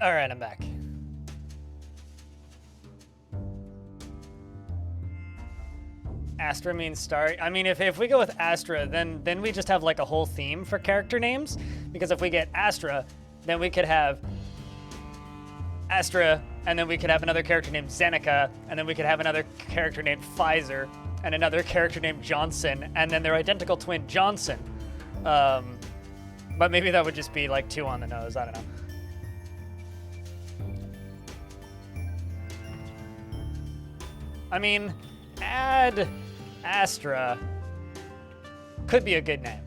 All right, I'm back. Astra means star. I mean, if we go with Astra, then we just have like a whole theme for character names. Because if we get Astra, then we could have Astra, and then we could have another character named Zeneca, and then we could have another character named Pfizer, and another character named Johnson, and then their identical twin Johnson. But maybe that would just be like too on the nose. I don't know. I mean, add Astra could be a good name.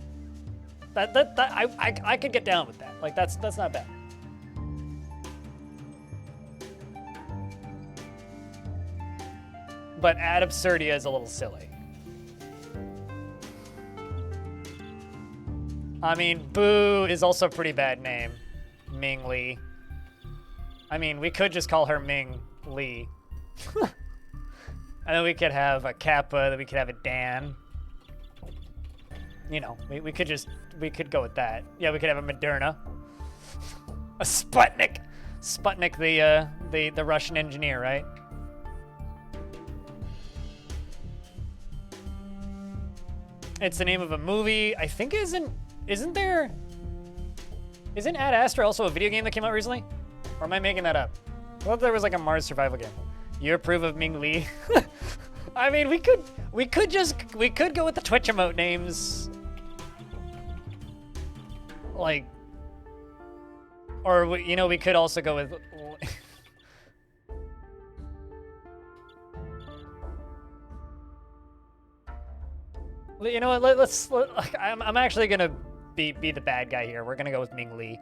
I could get down with that. Like that's not bad. But add Absurdia is a little silly. I mean, Boo is also a pretty bad name. Ming Li. I mean, we could just call her Ming Li. And then we could have a Kappa, then we could have a Dan. You know, we could go with that. Yeah, we could have a Moderna. A Sputnik. Sputnik, the Russian engineer, right? It's the name of a movie. I think isn't Ad Astra also a video game that came out recently? Or am I making that up? I thought there was like a Mars survival game. You approve of Ming Li? I mean, we could go with the Twitch emote names. Like, or we could also go with. You know what? I'm actually gonna be the bad guy here. We're gonna go with Ming Li.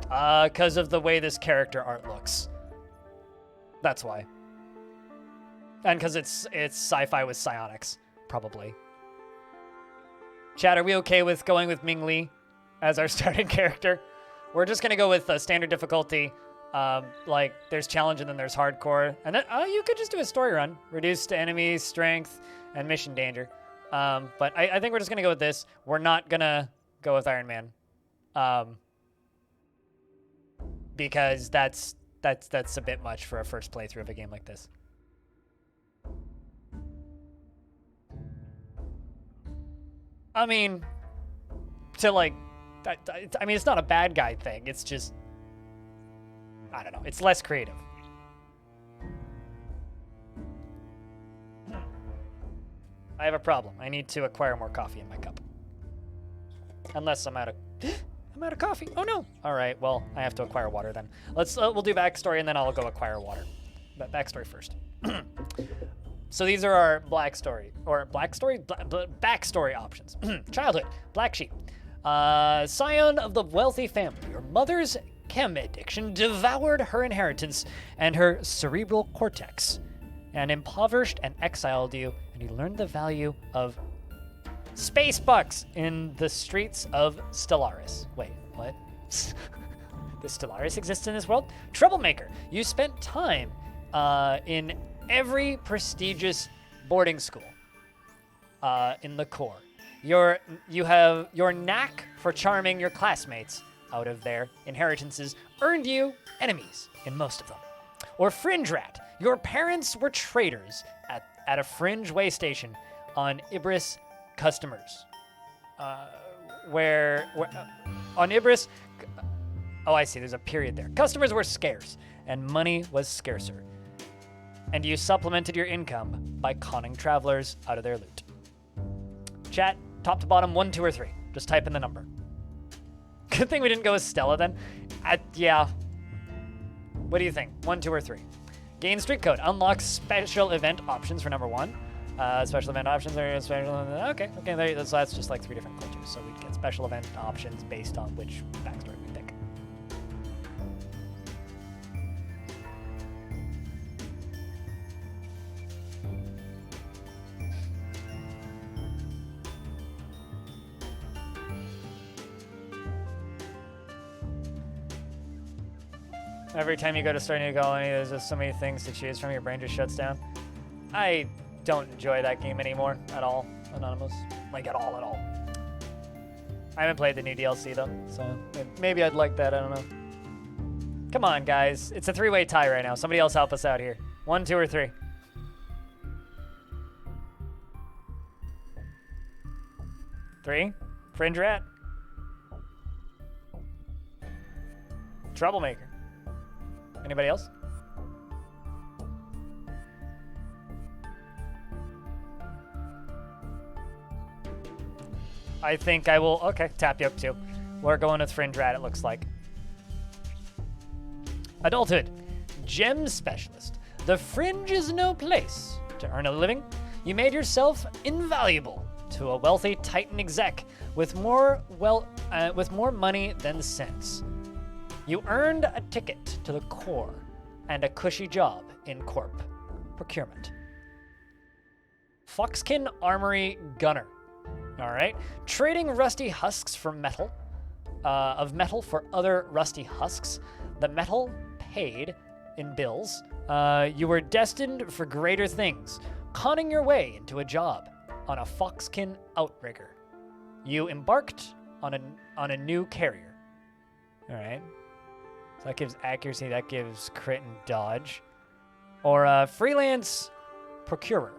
Because of the way this character art looks. That's why. And because it's sci-fi with psionics, probably. Chat, are we okay with going with Ming Li as our starting character? We're just gonna go with standard difficulty. Like there's challenge and then there's hardcore, and then you could just do a story run, reduced enemy strength and mission danger. But I think we're just gonna go with this. We're not gonna go with Iron Man. Because that's a bit much for a first playthrough of a game like this. I mean, I mean, it's not a bad guy thing. It's just, I don't know. It's less creative. I have a problem. I need to acquire more coffee in my cup. Unless I'm out of... I'm out of coffee. Oh no. All right. Well, I have to acquire water then. We'll do backstory and then I'll go acquire water. But backstory first. So these are our backstory options. Childhood, black sheep. Scion of the wealthy family. Your mother's chem addiction devoured her inheritance and her cerebral cortex, and impoverished and exiled you. And you learned the value of space bucks in the streets of Stellaris. Wait, what? Does Stellaris exist in this world? Troublemaker. You spent time in every prestigious boarding school in the core. You have your knack for charming your classmates out of their inheritances earned you enemies in most of them. Or fringe rat. Your parents were traders at a fringe way station on Ibris customers. Where on Ibris, oh, I see, there's a period there. Customers were scarce and money was scarcer. And you supplemented your income by conning travelers out of their loot. Chat, top to bottom, 1, 2, or 3. Just type in the number. Good thing we didn't go with Stella then. Yeah. What do you think? 1, 2, or 3? Gain street code. Unlock special event options for number 1. Special event options are special. Okay. So that's just like 3 different cultures. So we'd get special event options based on which backstory we pick. Every time you go to start a new colony, there's just so many things to choose from. Your brain just shuts down. I don't enjoy that game anymore at all, Anonymous. Like, at all. I haven't played the new DLC though, so maybe I'd like that. I don't know. Come on, guys. It's a 3-way tie right now. Somebody else help us out here. 1, 2, or 3. 3. Fringe rat. Troublemaker. Anybody else? I think I will. Okay, tap you up too. We're going with Fringe Rat, it looks like. Adulthood. Gem specialist. The Fringe is no place to earn a living. You made yourself invaluable to a wealthy Titan exec with more money than sense. You earned a ticket to the core and a cushy job in corp procurement. Foxkin Armory Gunner. All right. Trading rusty husks for metal, of metal for other rusty husks. The metal paid in bills. You were destined for greater things, conning your way into a job on a Foxkin outrigger. You embarked on a new carrier. All right. So that gives accuracy. That gives crit and dodge. Or freelance procurer.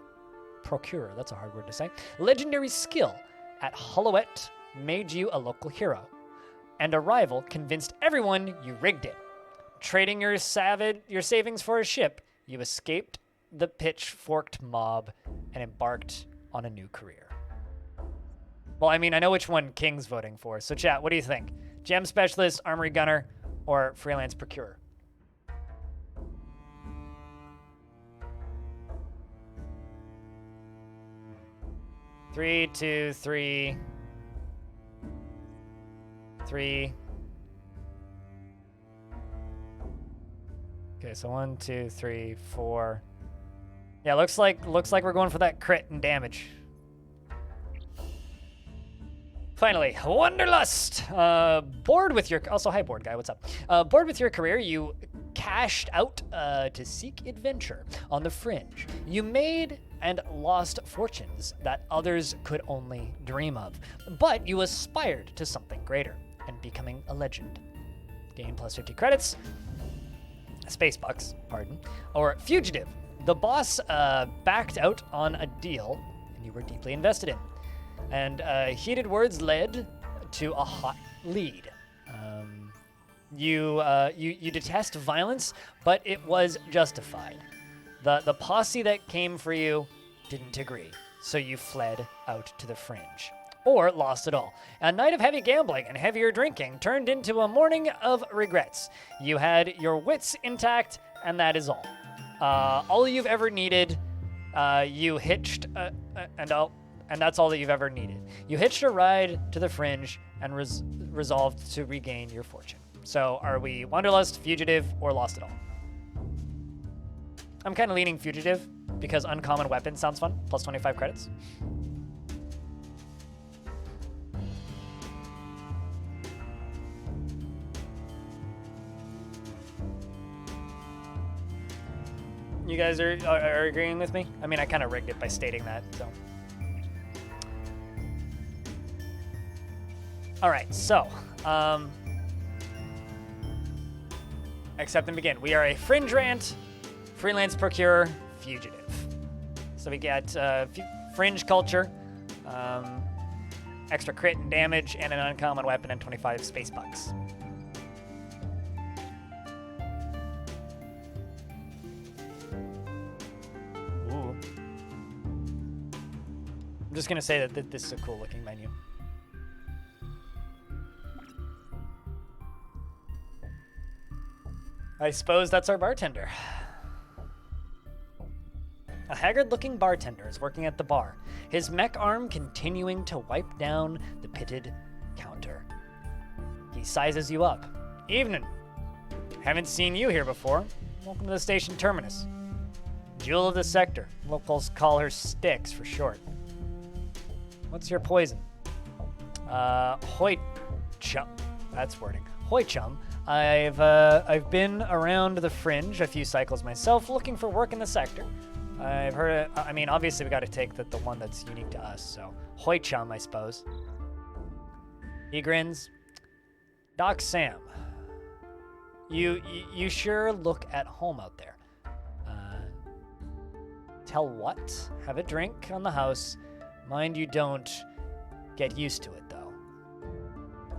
Procurer. That's a hard word to say. Legendary skill at Hollowet made you a local hero, and a rival convinced everyone you rigged it. Trading your savings for a ship, you escaped the pitchforked mob and embarked on a new career. Well, I mean, I know which one King's voting for, so chat, what do you think? Gem Specialist, Armory Gunner, or Freelance Procurer? Three, 2, 3. 3. Okay, so 1, 2, 3, 4. Yeah, looks like we're going for that crit and damage. Finally, Wanderlust. Bored with your... Also, hi, bored guy. What's up? Bored with your career, you cashed out to seek adventure on the fringe. You made and lost fortunes that others could only dream of. But you aspired to something greater and becoming a legend. Gain plus 50 credits. Space bucks, pardon. Or fugitive. The boss backed out on a deal and you were deeply invested in. And heated words led to a hot lead. You detest violence, but it was justified. The posse that came for you didn't agree, so you fled out to the fringe. Or lost it all. A night of heavy gambling and heavier drinking turned into a morning of regrets. You had your wits intact, and that is all. All you've ever needed, you hitched, and that's all that you've ever needed. You hitched a ride to the fringe and resolved to regain your fortune. So are we Wanderlust, Fugitive, or Lost It All? I'm kind of leaning Fugitive because uncommon weapon sounds fun. Plus 25 credits. You guys are agreeing with me? I mean, I kind of rigged it by stating that, so. All right, so, accept and begin. We are a fringe rant, freelance procurer, fugitive. So we get fringe culture, extra crit and damage, and an uncommon weapon and 25 space bucks. Ooh. I'm just gonna say that this is a cool looking menu. I suppose that's our bartender. A haggard-looking bartender is working at the bar, his mech arm continuing to wipe down the pitted counter. He sizes you up. Evening. Haven't seen you here before. Welcome to the station terminus. Jewel of the sector. Locals call her Sticks for short. What's your poison? Hoy chum. That's wording. Hoy chum. I've been around the fringe a few cycles myself, looking for work in the sector. I've heard. I mean, obviously we got to take the one that's unique to us. So, Hoy chum, I suppose. He grins. Doc Sam, you sure look at home out there. Tell what? Have a drink on the house. Mind you don't get used to it, though.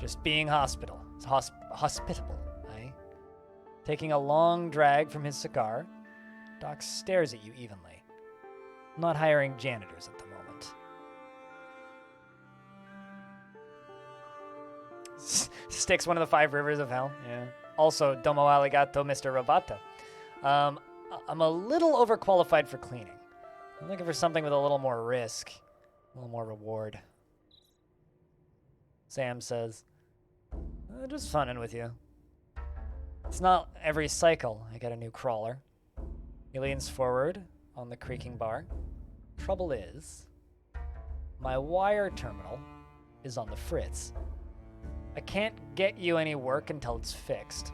Just being hospitable, eh? Taking a long drag from his cigar, Doc stares at you evenly. I'm not hiring janitors at the moment. Sticks one of the 5 rivers of hell. Yeah. Also, domo arigato, Mr. Roboto. I'm a little overqualified for cleaning. I'm looking for something with a little more risk, a little more reward. Sam says, just funning with you. It's not every cycle I get a new crawler. He leans forward on the creaking bar. Trouble is, my wire terminal is on the fritz. I can't get you any work until it's fixed.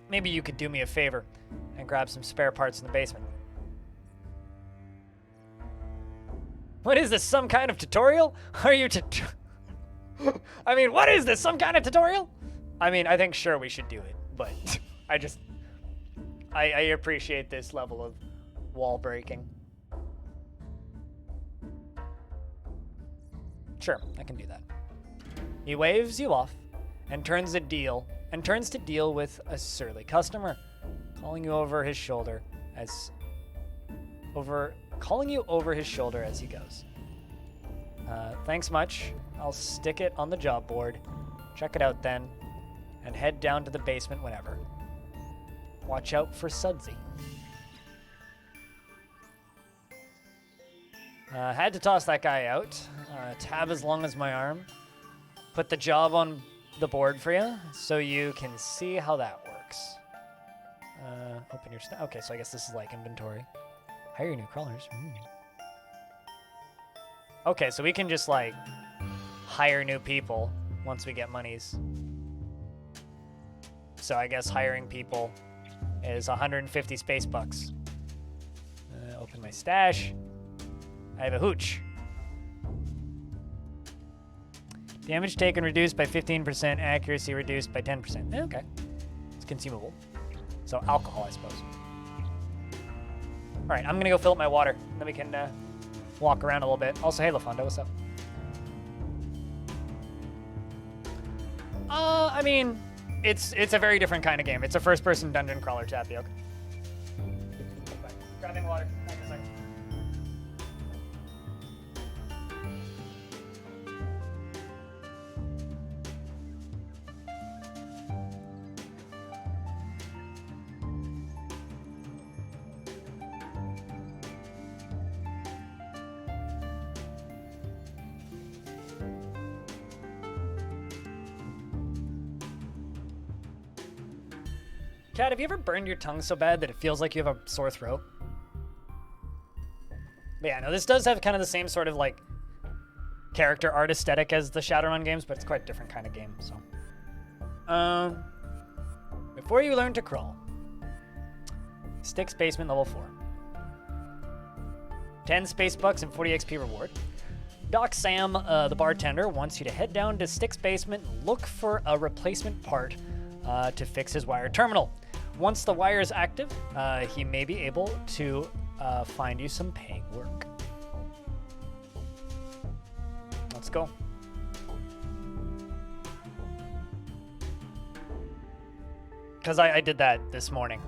Maybe you could do me a favor and grab some spare parts in the basement. What is this, some kind of tutorial? Are you I mean, what is this, some kind of tutorial? I mean, I think sure we should do it, but I appreciate this level of wall breaking. Sure, I can do that. He waves you off and turns to deal with a surly customer, calling you over his shoulder as he goes. Thanks much. I'll stick it on the job board. Check it out then, and head down to the basement whenever. Watch out for Sudsy. Had to toss that guy out. Tab as long as my arm. Put the job on the board for you, so you can see how that works. Open your okay, so I guess this is like inventory. Hire new crawlers. Okay, so we can just like hire new people once we get monies. So I guess hiring people is 150 space bucks. Open my stash. I have a hooch. Damage taken reduced by 15%, accuracy reduced by 10%. Okay. It's consumable. So alcohol, I suppose. All right, I'm gonna go fill up my water. Then we can walk around a little bit. Also, hey, LaFondo, what's up? I mean, it's a very different kind of game. It's a first-person dungeon crawler, Tapioca. Grabbing water. Back in a second. Chad, have you ever burned your tongue so bad that it feels like you have a sore throat? But yeah, no, this does have kind of the same sort of like character art aesthetic as the Shadowrun games, but it's quite a different kind of game, so. Before you learn to crawl, Styx Basement level 4. 10 space bucks and 40 XP reward. Doc Sam, the bartender, wants you to head down to Styx Basement and look for a replacement part to fix his wire terminal. Once the wire is active, he may be able to find you some paying work. Let's go. Because I did that this morning.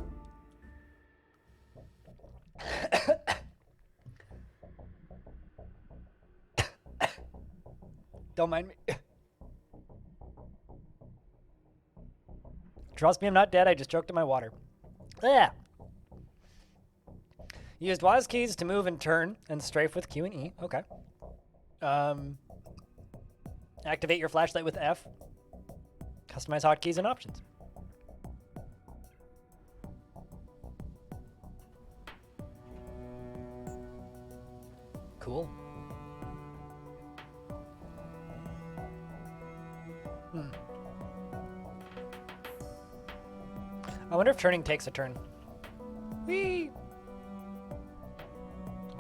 Don't mind me. Trust me, I'm not dead. I just choked on my water. Yeah. Used WAS keys to move and turn and strafe with Q and E. Okay. Activate your flashlight with F. Customize hotkeys and options. Cool. I wonder if turning takes a turn. Whee!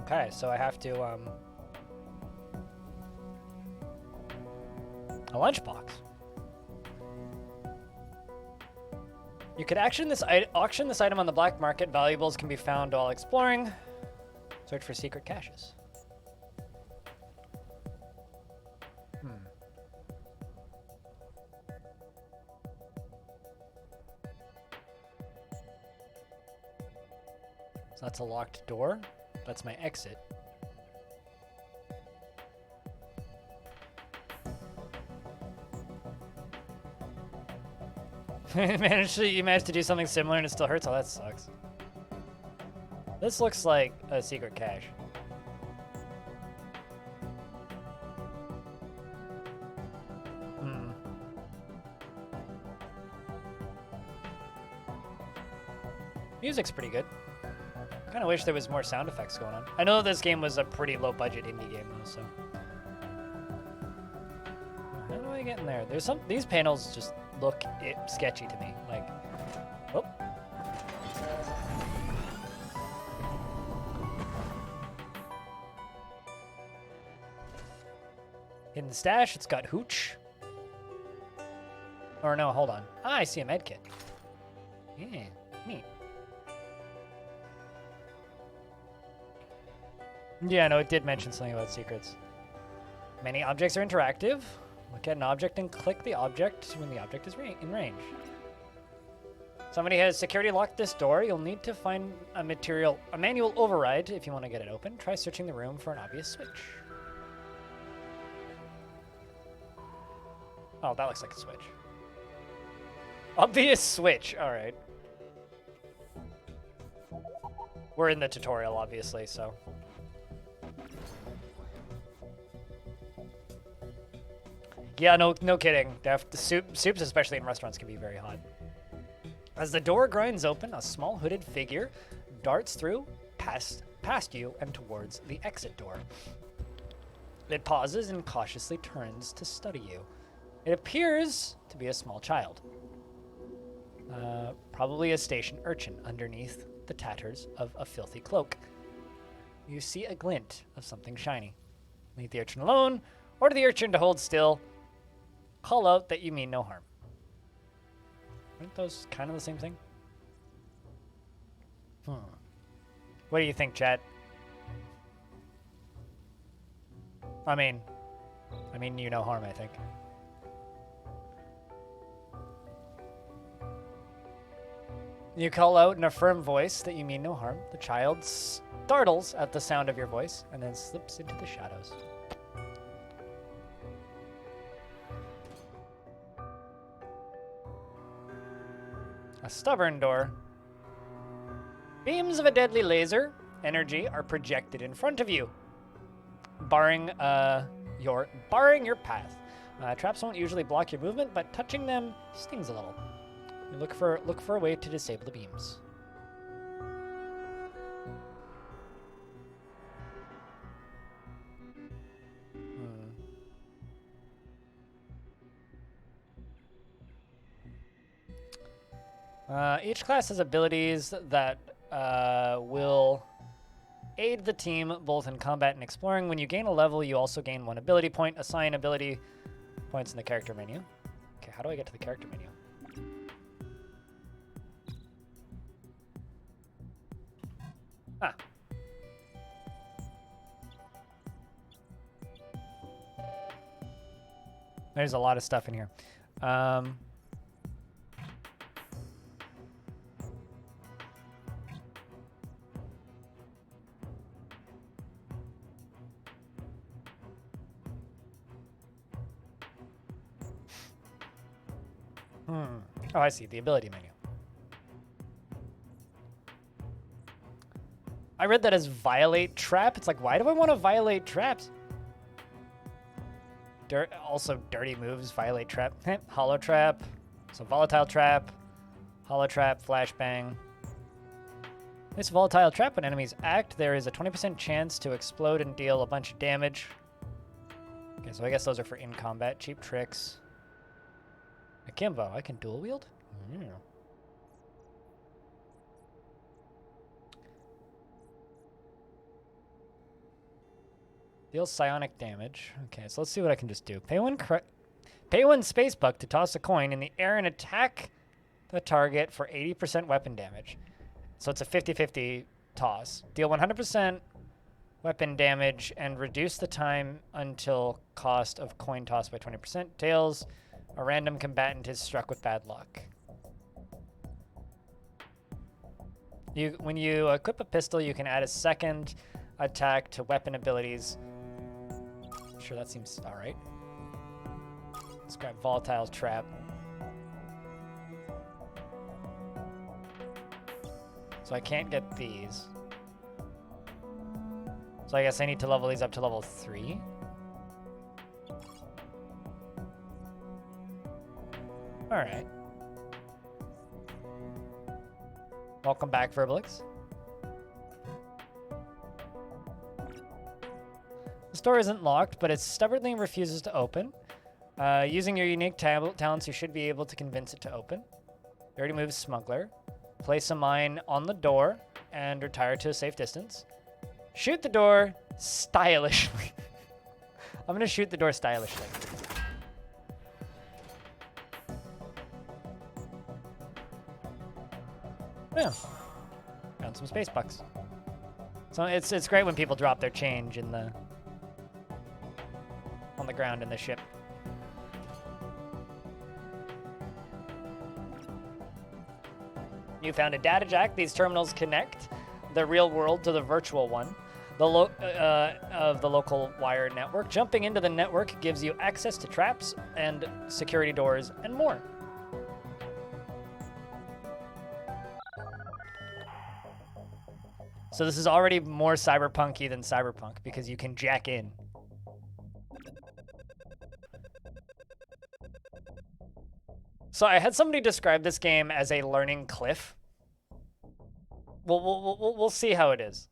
Okay, so I have to, A lunchbox. You could auction this item on the black market. Valuables can be found while exploring. Search for secret caches. So that's a locked door. That's my exit. You managed to do something similar and it still hurts? Oh, that sucks. This looks like a secret cache. Music's pretty good. Kind of wish there was more sound effects going on. I know this game was a pretty low budget indie game though, so. How do I get in there? There's these panels just look sketchy to me. Like, oh. Hidden stash, it's got hooch. Or no, hold on. Ah, I see a med kit. Yeah, neat. Yeah, no, it did mention something about secrets. Many objects are interactive. Look at an object and click the object when the object is in range. Somebody has security locked this door. You'll need to find a manual override if you want to get it open. Try searching the room for an obvious switch. Oh, that looks like a switch. Obvious switch. All right. We're in the tutorial, obviously, so. Yeah, no kidding. The soups, especially in restaurants, can be very hot. As the door grinds open, a small hooded figure darts through, past you, and towards the exit door. It pauses and cautiously turns to study you. It appears to be a small child. Probably a station urchin underneath the tatters of a filthy cloak. You see a glint of something shiny. Leave the urchin alone, order the urchin to hold still. Call out that you mean no harm. Aren't those kind of the same thing? What do you think, chat? I mean, you no harm, I think. You call out in a firm voice that you mean no harm. The child startles at the sound of your voice and then slips into the shadows. A stubborn door. Beams of a deadly laser energy are projected in front of you, barring your path. Traps won't usually block your movement, but touching them stings a little. You look for a way to disable the beams. Each class has abilities that will aid the team both in combat and exploring. When you gain a level, you also gain 1 ability point. Assign ability points in the character menu. Okay, how do I get to the character menu? Ah. There's a lot of stuff in here. Oh, I see. The ability menu. I read that as violate trap. It's like, why do I want to violate traps? Also, dirty moves, violate trap. Hollow trap. So volatile trap. Hollow trap, flashbang. This volatile trap, when enemies act, there is a 20% chance to explode and deal a bunch of damage. Okay, so I guess those are for in combat. Cheap tricks. Akimbo, I can dual wield? Yeah. Deals psionic damage. Okay, so let's see what I can just do. Pay one Pay 1 space buck to toss a coin in the air and attack the target for 80% weapon damage. So it's a 50-50 toss. Deal 100% weapon damage and reduce the time until cost of coin toss by 20%. Tails, a random combatant is struck with bad luck. When you equip a pistol, you can add a second attack to weapon abilities. Sure, that seems all right. Let's grab Volatile Trap. So I can't get these. So I guess I need to level these up to level 3. All right. Welcome back, Verbalix. The store isn't locked, but it stubbornly refuses to open. Using your unique talents, you should be able to convince it to open. You already moved Smuggler. Place a mine on the door and retire to a safe distance. Shoot the door stylishly. I'm gonna shoot the door stylishly. Yeah, found some space bucks. So it's great when people drop their change in the on the ground in the ship. You found a data jack. These terminals connect the real world to the virtual one. Of the local wire network. Jumping into the network gives you access to traps and security doors and more. So this is already more cyberpunky than cyberpunk because you can jack in. So I had somebody describe this game as a learning cliff. We'll see how it is.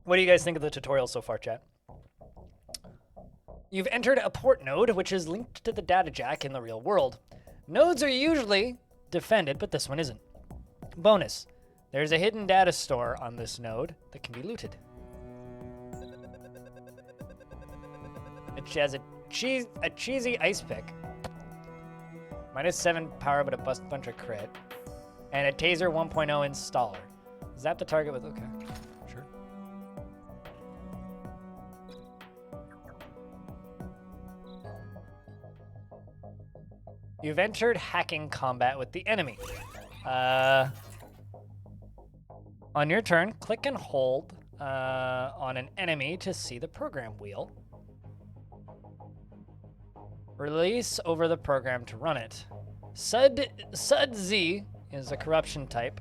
What do you guys think of the tutorial so far, chat? You've entered a port node, which is linked to the data jack in the real world. Nodes are usually defended, but this one isn't. Bonus, there's a hidden data store on this node that can be looted. It has a cheesy ice pick. -7 power, but a bunch of crit. And a taser 1.0 installer. Zap the target with, okay, sure. You've entered hacking combat with the enemy. On your turn, click and hold on an enemy to see the program wheel. Release over the program to run it. Sud-Z is a corruption type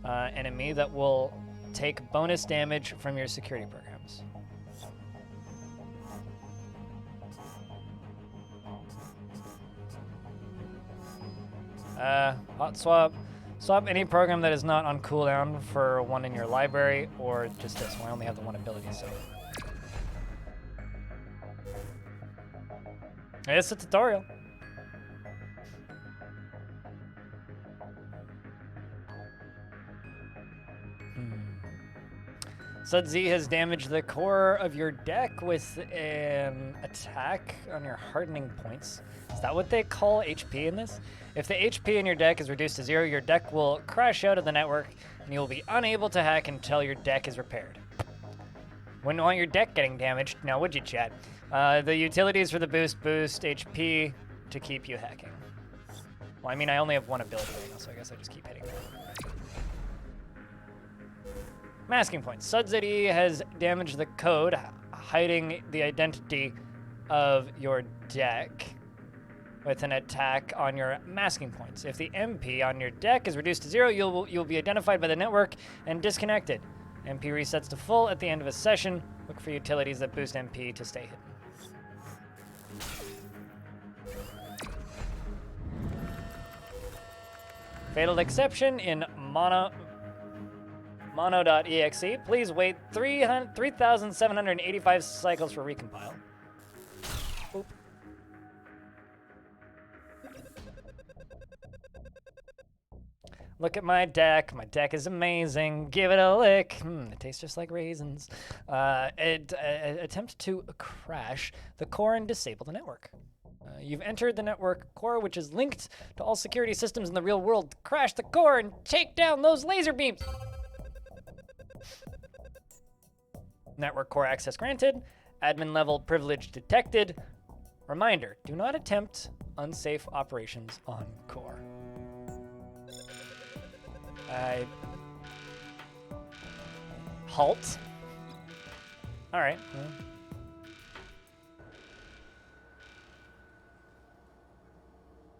enemy that will take bonus damage from your security programs. Hot swap. Swap any program that is not on cooldown for one in your library, or just this one. I only have the one ability, so. It's a tutorial. Sud-Z has damaged the core of your deck with an attack on your hardening points. Is that what they call HP in this? If the HP in your deck is reduced to 0, your deck will crash out of the network, and you will be unable to hack until your deck is repaired. Wouldn't want your deck getting damaged, now would you, chat? The utilities for the boost HP to keep you hacking. Well, I mean, I only have one ability right now, so I guess I just keep hitting that. Masking points. Sud-Z has damaged the code, hiding the identity of your deck with an attack on your masking points. If the MP on your deck is reduced to 0, you'll be identified by the network and disconnected. MP resets to full at the end of a session. Look for utilities that boost MP to stay hidden. Fatal exception in mono.exe. Please wait 3,785 cycles for recompile. Oop. Look at my deck. My deck is amazing. Give it a lick. It tastes just like raisins. Attempt to crash the core and disable the network. You've entered the network core, which is linked to all security systems in the real world. Crash the core and take down those laser beams. Network core access granted. Admin level privilege detected. Reminder, do not attempt unsafe operations on core. Halt. All right.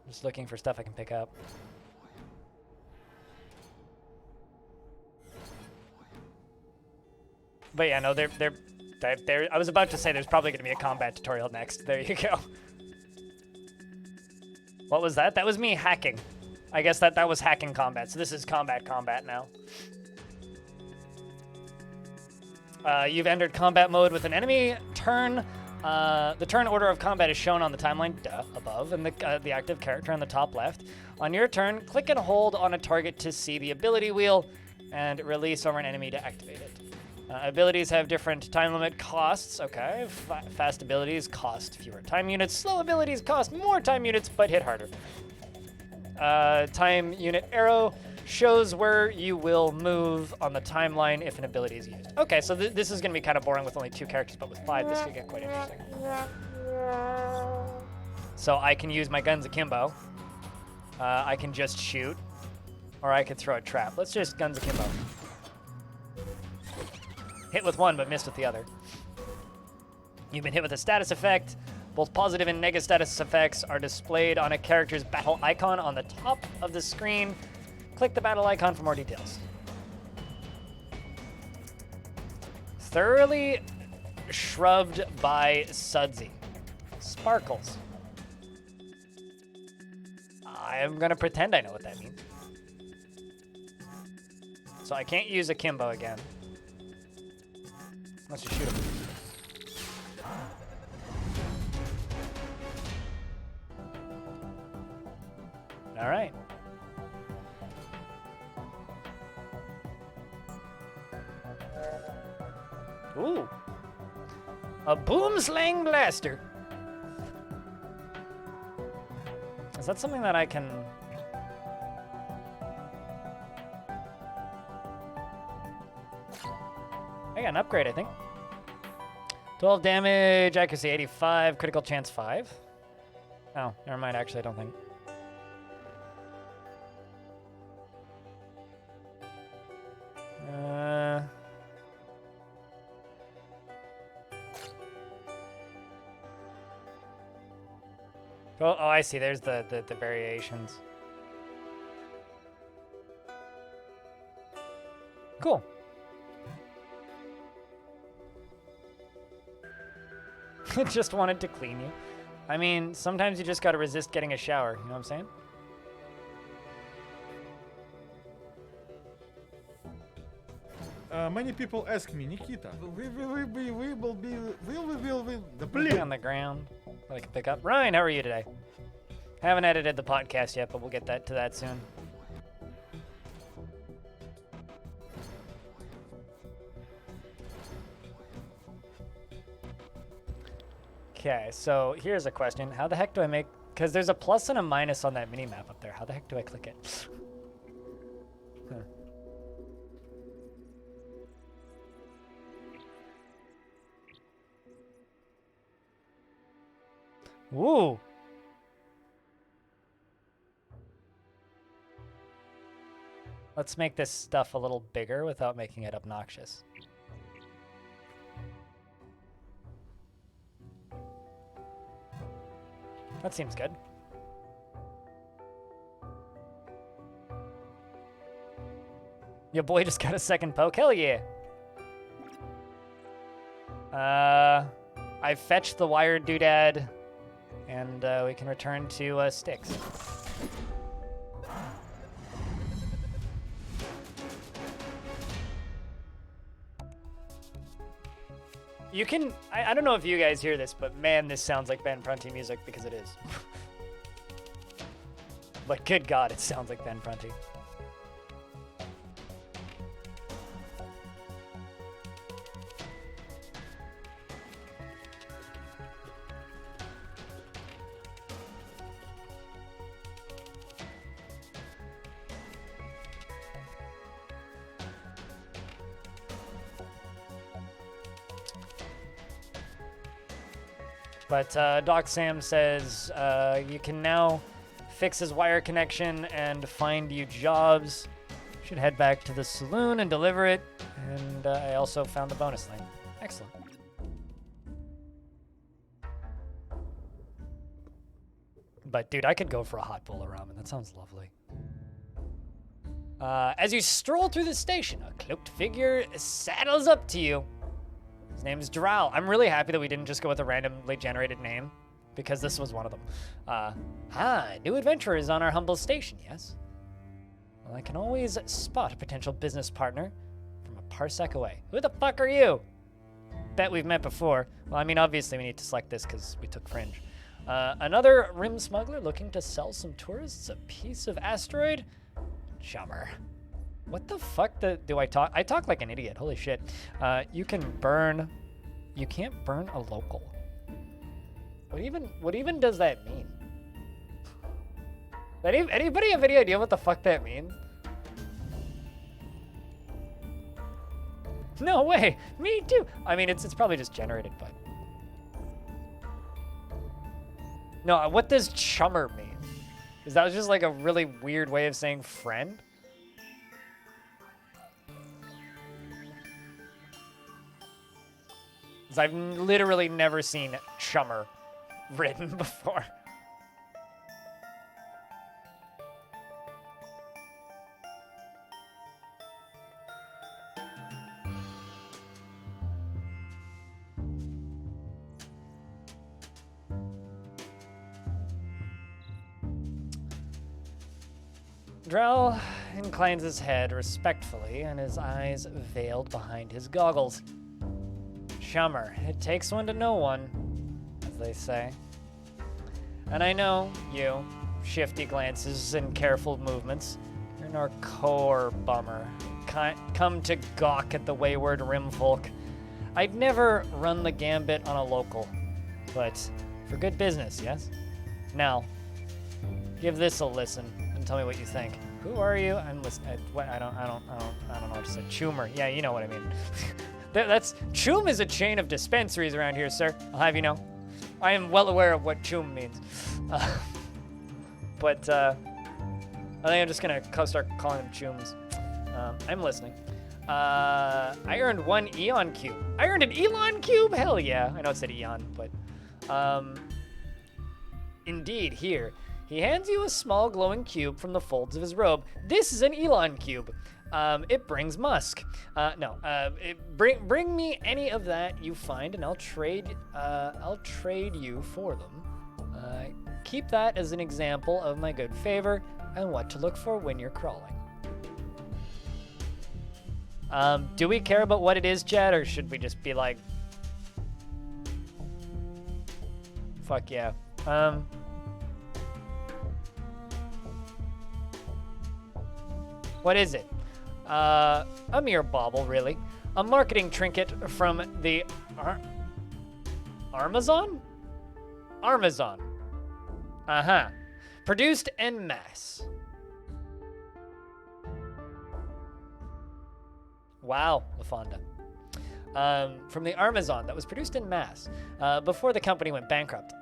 Just looking for stuff I can pick up. But yeah, no, they're I was about to say there's probably going to be a combat tutorial next. There you go. What was that? That was me hacking. I guess that was hacking combat. So this is combat now. You've entered combat mode with an enemy. The turn order of combat is shown on the timeline above, and the active character on the top left. On your turn, click and hold on a target to see the ability wheel, and release over an enemy to activate it. Abilities have different time limit costs. Okay, fast abilities cost fewer time units. Slow abilities cost more time units, but hit harder. Time unit arrow shows where you will move on the timeline if an ability is used. Okay, so this is going to be kind of boring with only 2 characters, but with 5, this could get quite interesting. So I can use my guns akimbo. I can just shoot, or I could throw a trap. Let's just guns akimbo. Hit with one, but missed with the other. You've been hit with a status effect. Both positive and negative status effects are displayed on a character's battle icon on the top of the screen. Click the battle icon for more details. Thoroughly shrubbed by Sudsy. Sparkles. I'm gonna pretend I know what that means. So I can't use akimbo again. Let's just shoot him. All right. Ooh. A boomslang blaster. Is that something that I can... I got an upgrade, I think. 12 damage, accuracy 85, critical chance 5. Oh, never mind, actually, I don't think. Oh, I see, there's the variations. Cool. Just wanted to clean you. I mean, sometimes you just gotta resist getting a shower, you know what I'm saying? Many people ask me, Nikita, will be On the ground, that I can pick up. Ryan, how are you today? Haven't edited the podcast yet, but we'll get to that soon. Okay, so here's a question. How the heck do I make... Because there's a plus and a minus on that mini-map up there. How the heck do I click it? Huh. Ooh. Let's make this stuff a little bigger without making it obnoxious. That seems good. Your boy just got a second poke. Hell yeah. I fetched the wired doodad, and we can return to sticks. You can, I don't know if you guys hear this, but man, this sounds like Ben Prunty music because it is. But good God, it sounds like Ben Prunty. But Doc Sam says you can now fix his wire connection and find you jobs. Should head back to the saloon and deliver it. And I also found the bonus thing. Excellent. But dude, I could go for a hot bowl of ramen. That sounds lovely. As you stroll through the station, a cloaked figure saddles up to you. His name is Drow. I'm really happy that we didn't just go with a randomly generated name, because this was one of them. New adventurers on our humble station, yes? Well, I can always spot a potential business partner from a parsec away. Who the fuck are you? Bet we've met before. Well, I mean, obviously we need to select this because we took Fringe. Another rim smuggler looking to sell some tourists a piece of asteroid? Chummer. What the fuck do I talk? I talk like an idiot. Holy shit. You can't burn a local. What even does that mean? Anybody have any idea what the fuck that means? No way. Me too. I mean, it's probably just generated, but. No, what does chummer mean? Is that just like a really weird way of saying friend? Because I've literally never seen chummer written before. Drell inclines his head respectfully and his eyes veiled behind his goggles. Chummer, it takes one to know one, as they say. And I know you, shifty glances and careful movements. You're nor core bummer, come to gawk at the wayward rimfolk. I'd never run the gambit on a local, but for good business, yes? Now, give this a listen and tell me what you think. Who are you? I'm listening. I don't know what to say. Chumer. Yeah, you know what I mean. That's Chum is a chain of dispensaries around here, sir. I'll have you know. I am well aware of what Chum means. But I think I'm just gonna start calling them Chums. I'm listening. I earned 1 Eon Cube. I earned an Elon Cube? Hell yeah. I know it said Eon, but indeed, here. He hands you a small glowing cube from the folds of his robe. This is an Elon Cube. It brings musk. Bring me any of that you find, and I'll trade you for them. Keep that as an example of my good favor and what to look for when you're crawling. Do we care about what it is, Chad, or should we just be like, fuck yeah? What is it? A mere bauble, really. A marketing trinket from the Armazon? Armazon. Uh-huh. Produced en masse. Wow, LaFonda. From the Armazon that was produced en masse before the company went bankrupt.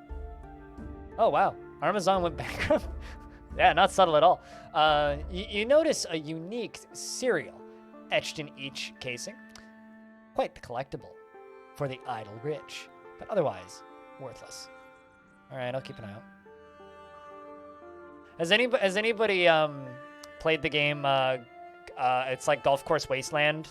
Oh, wow. Armazon went bankrupt? Yeah, not subtle at all. You notice a unique cereal etched in each casing. Quite the collectible for the idle rich, but otherwise worthless. All right, I'll keep an eye out. Has anybody played the game? It's like Golf Course Wasteland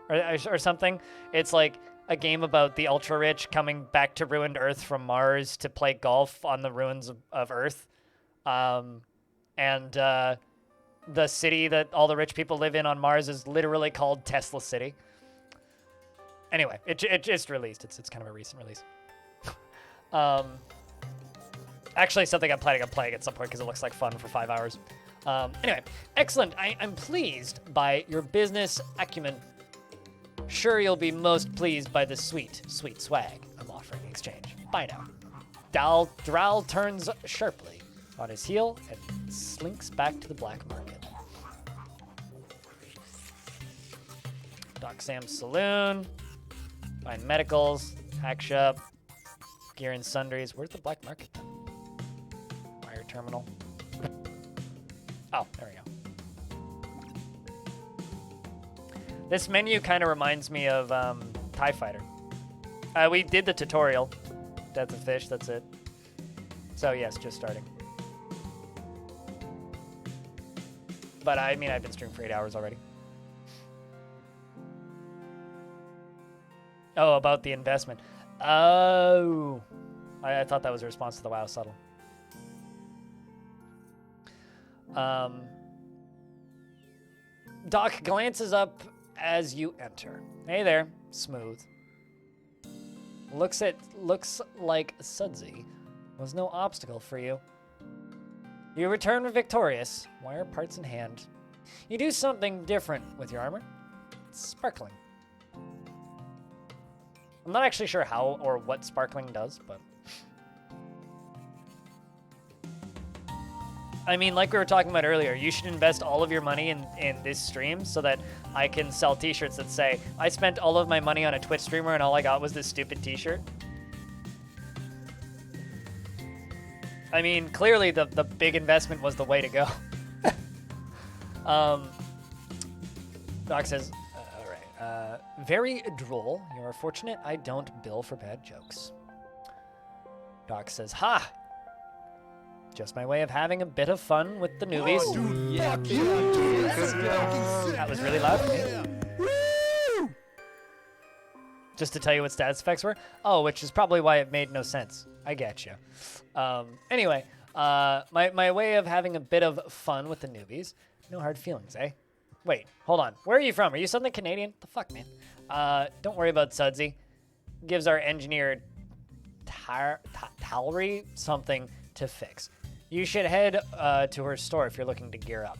or something. It's like a game about the ultra rich coming back to ruined Earth from Mars to play golf on the ruins of Earth. And the city that all the rich people live in on Mars is literally called Tesla City. Anyway, it just released. It's kind of a recent release. Actually, something I'm planning on playing at some point because it looks like fun for 5 hours. Anyway, excellent. I'm pleased by your business acumen. Sure, you'll be most pleased by the sweet swag I'm offering in exchange. Bye now. Drow turns sharply on his heel and slinks back to the black market. Doc Sam's saloon, find medicals, hack shop. Gear and sundries. Where's the black market then? Wire terminal. Oh, there we go. This menu kind of reminds me of TIE Fighter. We did the tutorial. Death of Fish, that's it. So yes, just starting. But I mean, I've been streaming for 8 hours already. Oh, about the investment. Oh. I thought that was a response to the WoW subtle. Doc glances up as you enter. Hey there, Smooth. Looks like Sudsy was no obstacle for you. You return victorious, wire parts in hand. You do something different with your armor. It's sparkling. I'm not actually sure how or what sparkling does, but... I mean, like we were talking about earlier, you should invest all of your money in this stream so that I can sell t-shirts that say, I spent all of my money on a Twitch streamer and all I got was this stupid t-shirt. I mean, clearly the big investment was the way to go. Doc says, all right, very droll. You are fortunate I don't bill for bad jokes. Doc says, ha! Just my way of having a bit of fun with the newbies. Oh, yeah. That was really loud for me. Just to tell you what status effects were? Oh, which is probably why it made no sense. I get you. Anyway, my way of having a bit of fun with the newbies. No hard feelings, eh? Wait, hold on. Where are you from? Are you Southern Canadian? The fuck, man? Don't worry about Sudsy. Gives our engineer Talry something to fix. You should head to her store if you're looking to gear up.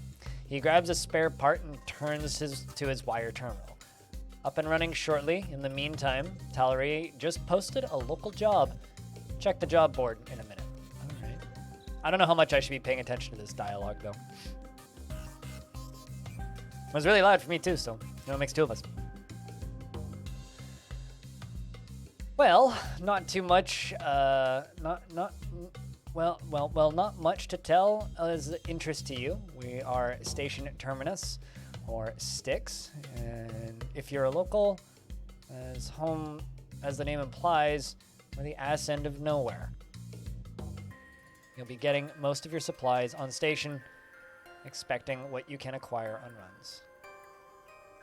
He grabs a spare part and turns to his wire terminal. Up and running shortly. In the meantime, Talry just posted a local job. Check the job board in a minute. All right. I don't know how much I should be paying attention to this dialogue, though. It was really loud for me, too, so it makes two of us. Well, not too much, not much to tell as interest to you. We are Station Terminus, or Styx, and if you're a local, as the name implies, we're the ass end of nowhere. You'll be getting most of your supplies on station, expecting what you can acquire on runs.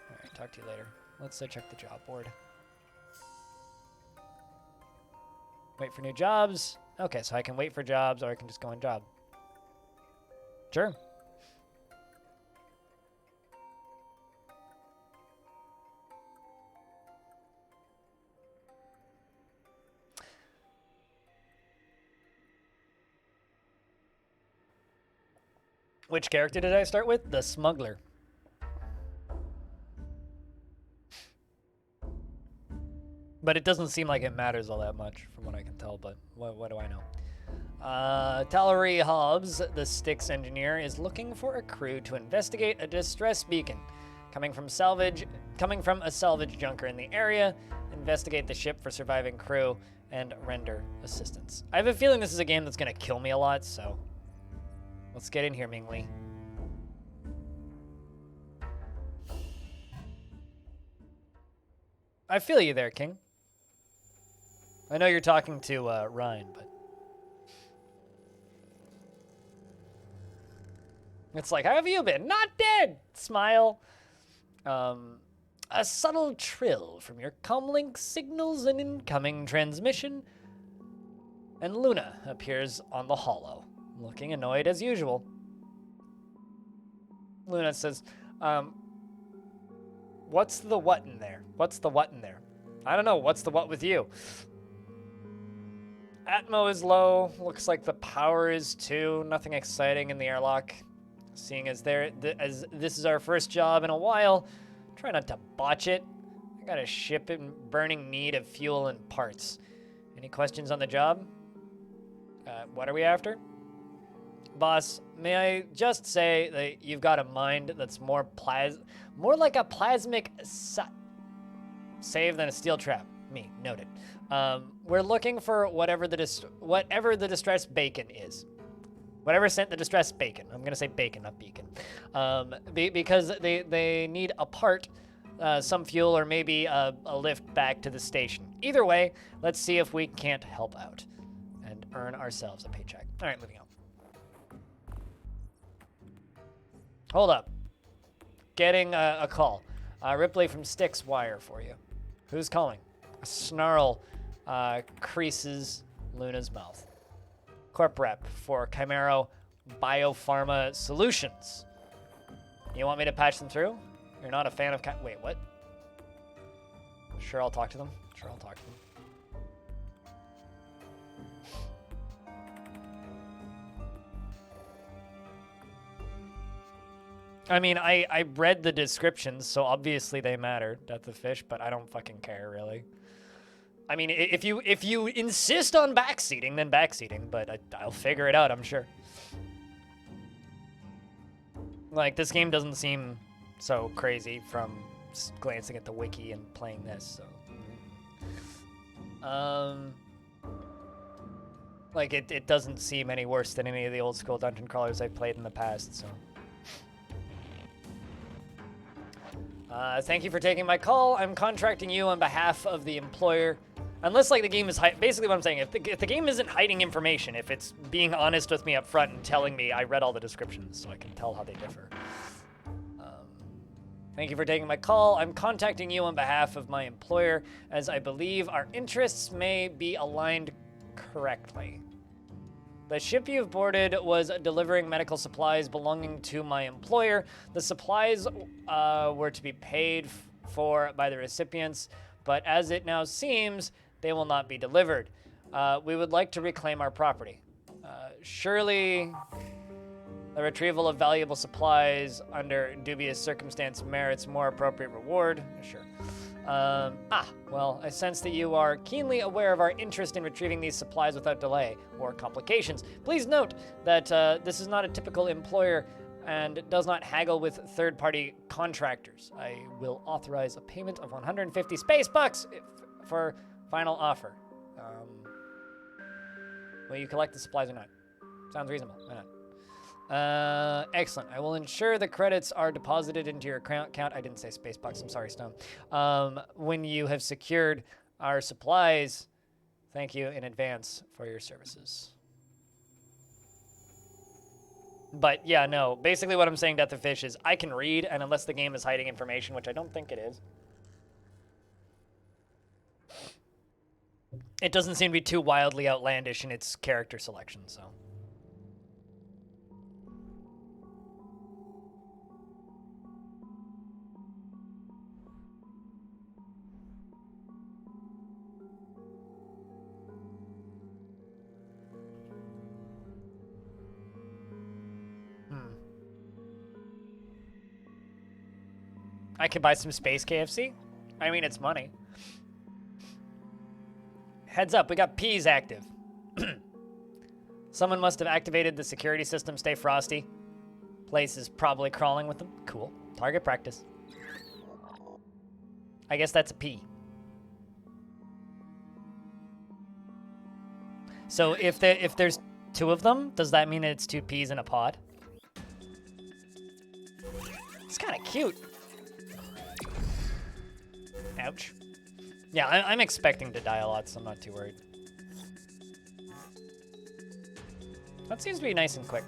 All right, talk to you later. Let's check the job board. Wait for new jobs. Okay, so I can wait for jobs, or I can just go on job. Sure. Which character did I start with? The smuggler. But it doesn't seem like it matters all that much from what I can tell, but what do I know? Talry Hobbs, the Styx engineer, is looking for a crew to investigate a distress beacon. Coming from a salvage junker in the area, investigate the ship for surviving crew, and render assistance. I have a feeling this is a game that's going to kill me a lot, so let's get in here, Ming Lee. I feel you there, King. I know you're talking to Ryan, but it's like, how have you been? Not dead! Smile. A subtle trill from your comlink signals an incoming transmission, and Luna appears on the holo, looking annoyed as usual. Luna says, what's the what in there? What's the what in there? I don't know, what's the what with you? Atmo is low, looks like the power is too, nothing exciting in the airlock. Seeing as this is our first job in a while, try not to botch it. I got a ship in burning need of fuel and parts. Any questions on the job? What are we after? Boss, may I just say that you've got a mind that's more like a plasmic save than a steel trap. Me, noted. We're looking for whatever the distressed bacon is. Whatever sent the distressed bacon. I'm gonna say bacon, not beacon. Because they need a part, some fuel, or maybe a lift back to the station. Either way, let's see if we can't help out and earn ourselves a paycheck. All right, moving on. Hold up. Getting a call. Ripley from Styx Wire for you. Who's calling? A snarl creases Luna's mouth. Corp rep for Chimero Biopharma Solutions. You want me to patch them through? You're not a fan of wait, what? Sure, I'll talk to them. Sure, I'll talk to them. I mean, I read the descriptions, so obviously they matter, Death of Fish, but I don't fucking care, really. I mean, if you insist on backseating, then backseating, but I'll figure it out, I'm sure. Like, this game doesn't seem so crazy from glancing at the wiki and playing this, so... Like, it doesn't seem any worse than any of the old school dungeon crawlers I've played in the past, so... Thank you for taking my call. I'm contracting you on behalf of the employer. Unless, like, the game is... Basically what I'm saying, if the game isn't hiding information, if it's being honest with me up front and telling me I read all the descriptions so I can tell how they differ. Thank you for taking my call. I'm contacting you on behalf of my employer, as I believe our interests may be aligned correctly. The ship you've boarded was delivering medical supplies belonging to my employer. The supplies were to be paid for by the recipients, but as it now seems, they will not be delivered. We would like to reclaim our property. Surely the retrieval of valuable supplies under dubious circumstance merits more appropriate reward. Sure. Well, I sense that you are keenly aware of our interest in retrieving these supplies without delay or complications. Please note that this is not a typical employer and does not haggle with third-party contractors. I will authorize a payment of 150 space bucks for final offer. Will you collect the supplies or not? Sounds reasonable. Why not? Excellent. I will ensure the credits are deposited into your account. I didn't say space box. I'm sorry, Stone. When you have secured our supplies, thank you in advance for your services. But yeah, no. Basically what I'm saying, Death of Fish, is I can read, and unless the game is hiding information, which I don't think it is, it doesn't seem to be too wildly outlandish in its character selection, so... I could buy some space KFC. I mean, it's money. Heads up, we got P's active. Someone must have activated the security system. Stay frosty. Place is probably crawling with them. Cool. Target practice. I guess that's a P. So if there's two of them, does that mean it's two P's in a pod? It's kind of cute. Ouch. Yeah, I'm expecting to die a lot, so I'm not too worried. That seems to be nice and quick.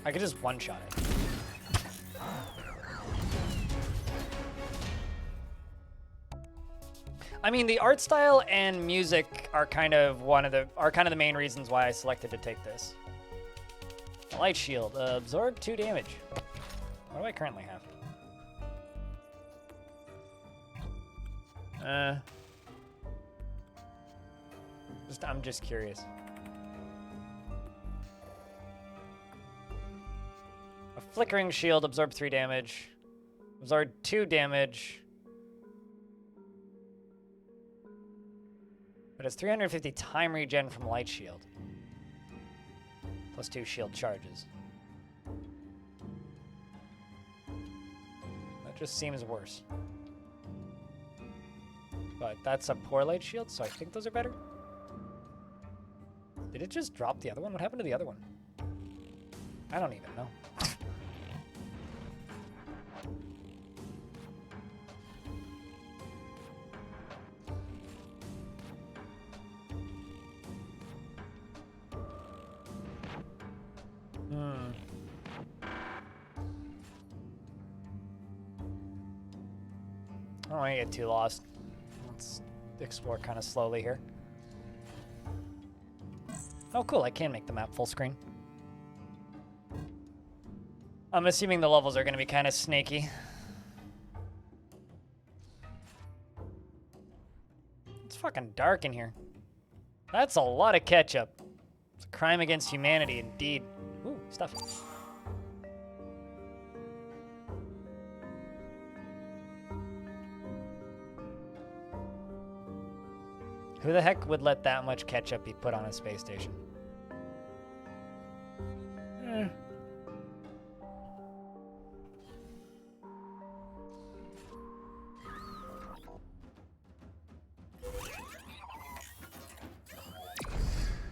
I could just one-shot it. I mean, the art style and music are kind of the main reasons why I selected to take this. Light shield, absorb 2 damage. What do I currently have? I'm just curious. A flickering shield, absorb 3 damage. Absorb 2 damage. But it's 350 time regen from light shield. Plus 2 shield charges. Just seems worse. But that's a poor light shield, so I think those are better. Did it just drop the other one? What happened to the other one? I don't even know. I don't want to get too lost. Let's explore kind of slowly here. Oh, cool. I can make the map full screen. I'm assuming the levels are going to be kind of snaky. It's fucking dark in here. That's a lot of ketchup. It's a crime against humanity, indeed. Ooh, stuff. Who the heck would let that much ketchup be put on a space station?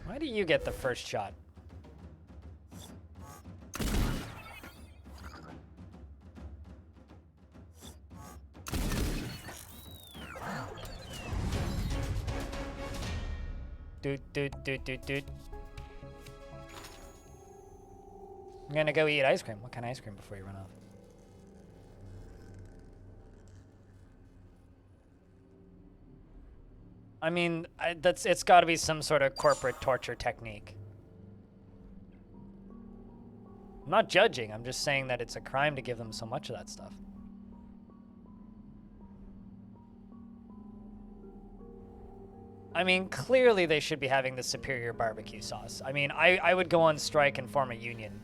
Why do you get the first shot? Dude. I'm gonna go eat ice cream. What kind of ice cream before you run off? I mean, it's got to be some sort of corporate torture technique. I'm not judging. I'm just saying that it's a crime to give them so much of that stuff. I mean, clearly they should be having the superior barbecue sauce. I mean, I would go on strike and form a union.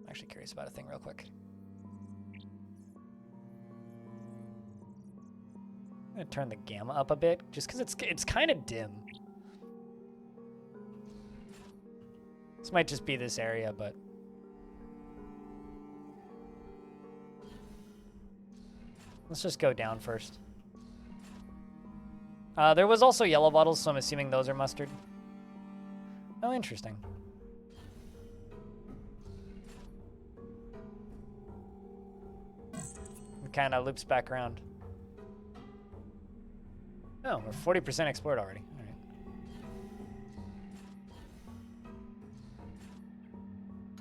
I'm actually curious about a thing real quick. I'm gonna turn the gamma up a bit, just because it's kind of dim. This might just be this area, but... let's just go down first. There was also yellow bottles, so I'm assuming those are mustard. Oh, interesting. It kind of loops back around. Oh, we're 40% explored already. All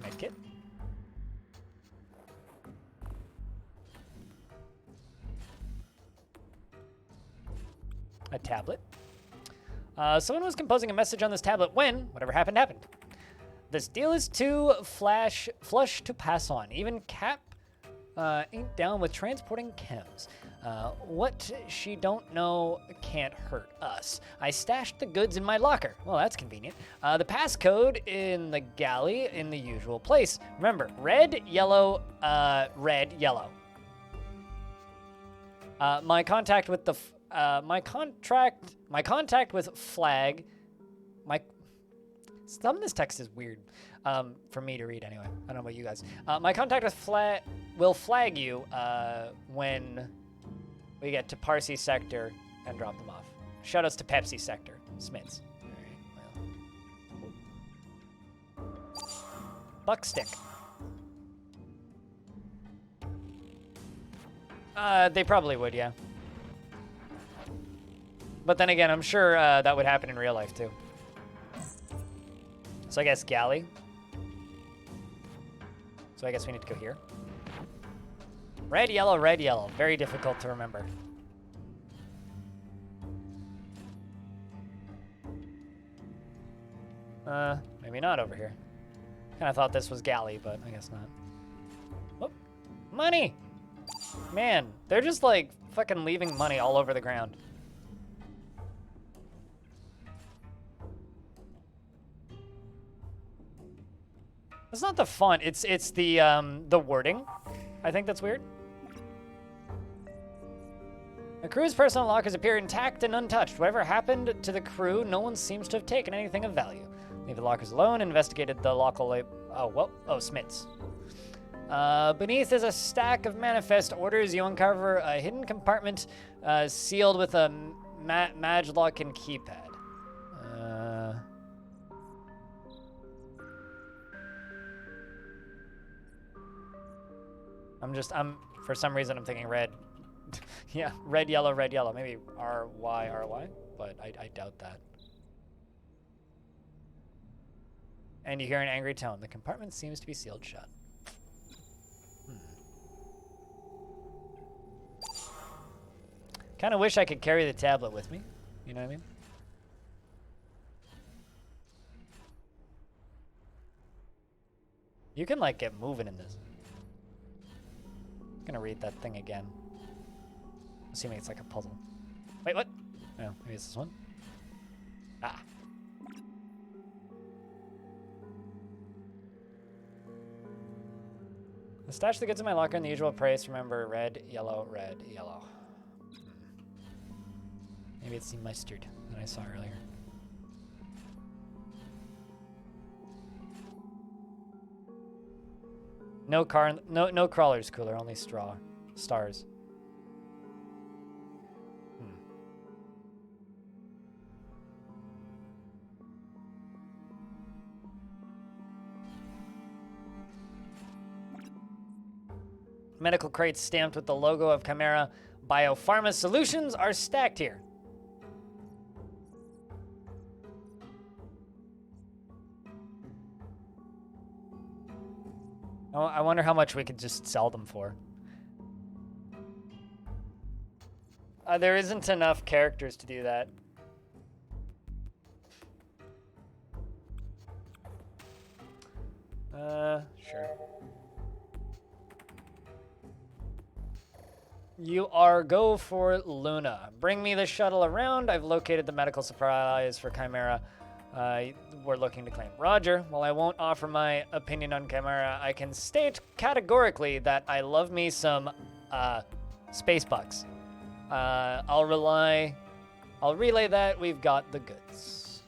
right. Medkit. A tablet. Someone was composing a message on this tablet when whatever happened happened. This deal is too flush to pass on. Even Cap ain't down with transporting chems. What she don't know can't hurt us. I stashed the goods in my locker. Well, that's convenient. The passcode in the galley in the usual place. Remember, red, yellow, red, yellow. My contact with the my contact with Flag. Some of this text is weird for me to read anyway. I don't know about you guys. My contact with Flag will flag you when we get to Parsi Sector and drop them off. Shoutouts to Pepsi Sector, Smiths. All right, well. Buckstick. They probably would, yeah. But then again, I'm sure that would happen in real life too. So I guess galley. So I guess we need to go here. Red, yellow, red, yellow. Very difficult to remember. Maybe not over here. Kind of thought this was galley, but I guess not. Whoop. Money! Man, they're just like fucking leaving money all over the ground. It's not the font, it's the wording. I think that's weird. The crew's personal lockers appear intact and untouched. Whatever happened to the crew, no one seems to have taken anything of value. Leave the lockers alone, investigated the local... Smiths. Beneath is a stack of manifest orders. You uncover a hidden compartment sealed with a maglock and keypad. For some reason, I'm thinking red. Yeah, red, yellow, red, yellow. Maybe R-Y, R-Y, but I doubt that. And you hear an angry tone. The compartment seems to be sealed shut. Kind of wish I could carry the tablet with me. You know what I mean? You can, like, get moving in this. I'm gonna read that thing again. Assuming it's like a puzzle. Wait, what? No, maybe it's this one. Ah. The stash the goods in my locker in the usual price. Remember, red, yellow, red, yellow. Maybe it's the mustard that I saw earlier. No crawlers cooler, only stars. Medical crates stamped with the logo of Chimera Biopharma Solutions are stacked here. Oh, I wonder how much we could just sell them for. There isn't enough characters to do that. Sure. You are go for Luna. Bring me the shuttle around. I've located the medical supplies for Chimera. We're looking to claim. Roger. While I won't offer my opinion on Chimera, I can state categorically that I love me some space bucks. I'll relay that we've got the goods.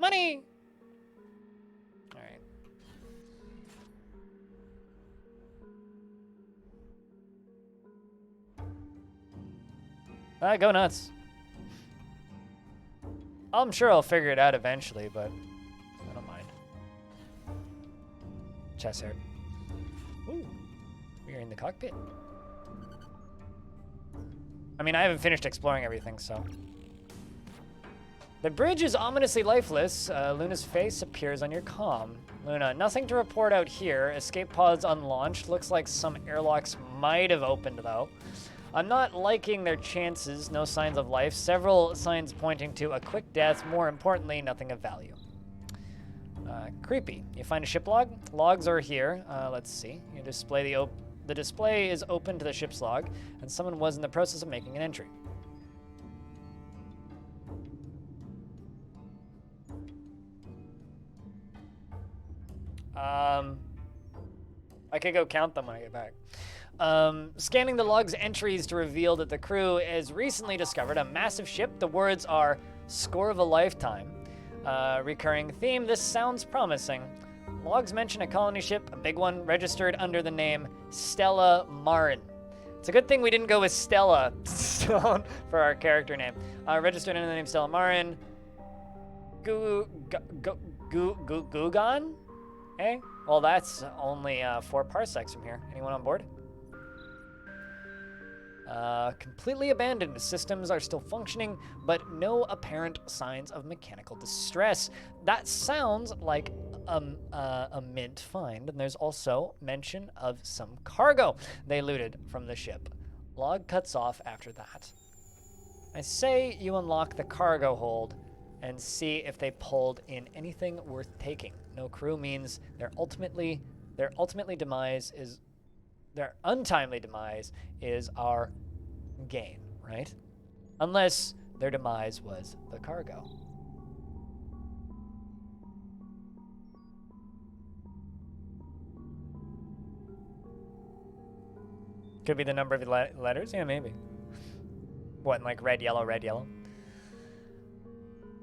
Money! Alright. Go nuts. I'm sure I'll figure it out eventually, but I don't mind. Chest hair. Ooh, we're in the cockpit. I mean, I haven't finished exploring everything, so. The bridge is ominously lifeless. Luna's face appears on your comm. Luna, nothing to report out here. Escape pods unlaunched. Looks like some airlocks might have opened, though. I'm not liking their chances. No signs of life. Several signs pointing to a quick death. More importantly, nothing of value. Creepy. You find a ship log? Logs are here. Let's see. You display the display is open to the ship's log, and someone was in the process of making an entry. I could go count them when I get back. Scanning the log's entries to reveal that the crew has recently discovered a massive ship. The words are score of a lifetime. Recurring theme, this sounds promising. Logs mention a colony ship, a big one, registered under the name Stella Marin. It's a good thing we didn't go with Stella Stone for our character name. Registered under the name Stella Marin. Gugan? Eh? Well, that's only 4 parsecs from here. Anyone on board? Completely abandoned. Systems are still functioning, but no apparent signs of mechanical distress. That sounds like a mint find, and there's also mention of some cargo they looted from the ship. Log cuts off after that. I say you unlock the cargo hold and see if they pulled in anything worth taking. No crew means their untimely demise is our gain, right? Unless their demise was the cargo. Could be the number of letters? Yeah, maybe. What, in like red, yellow, red, yellow?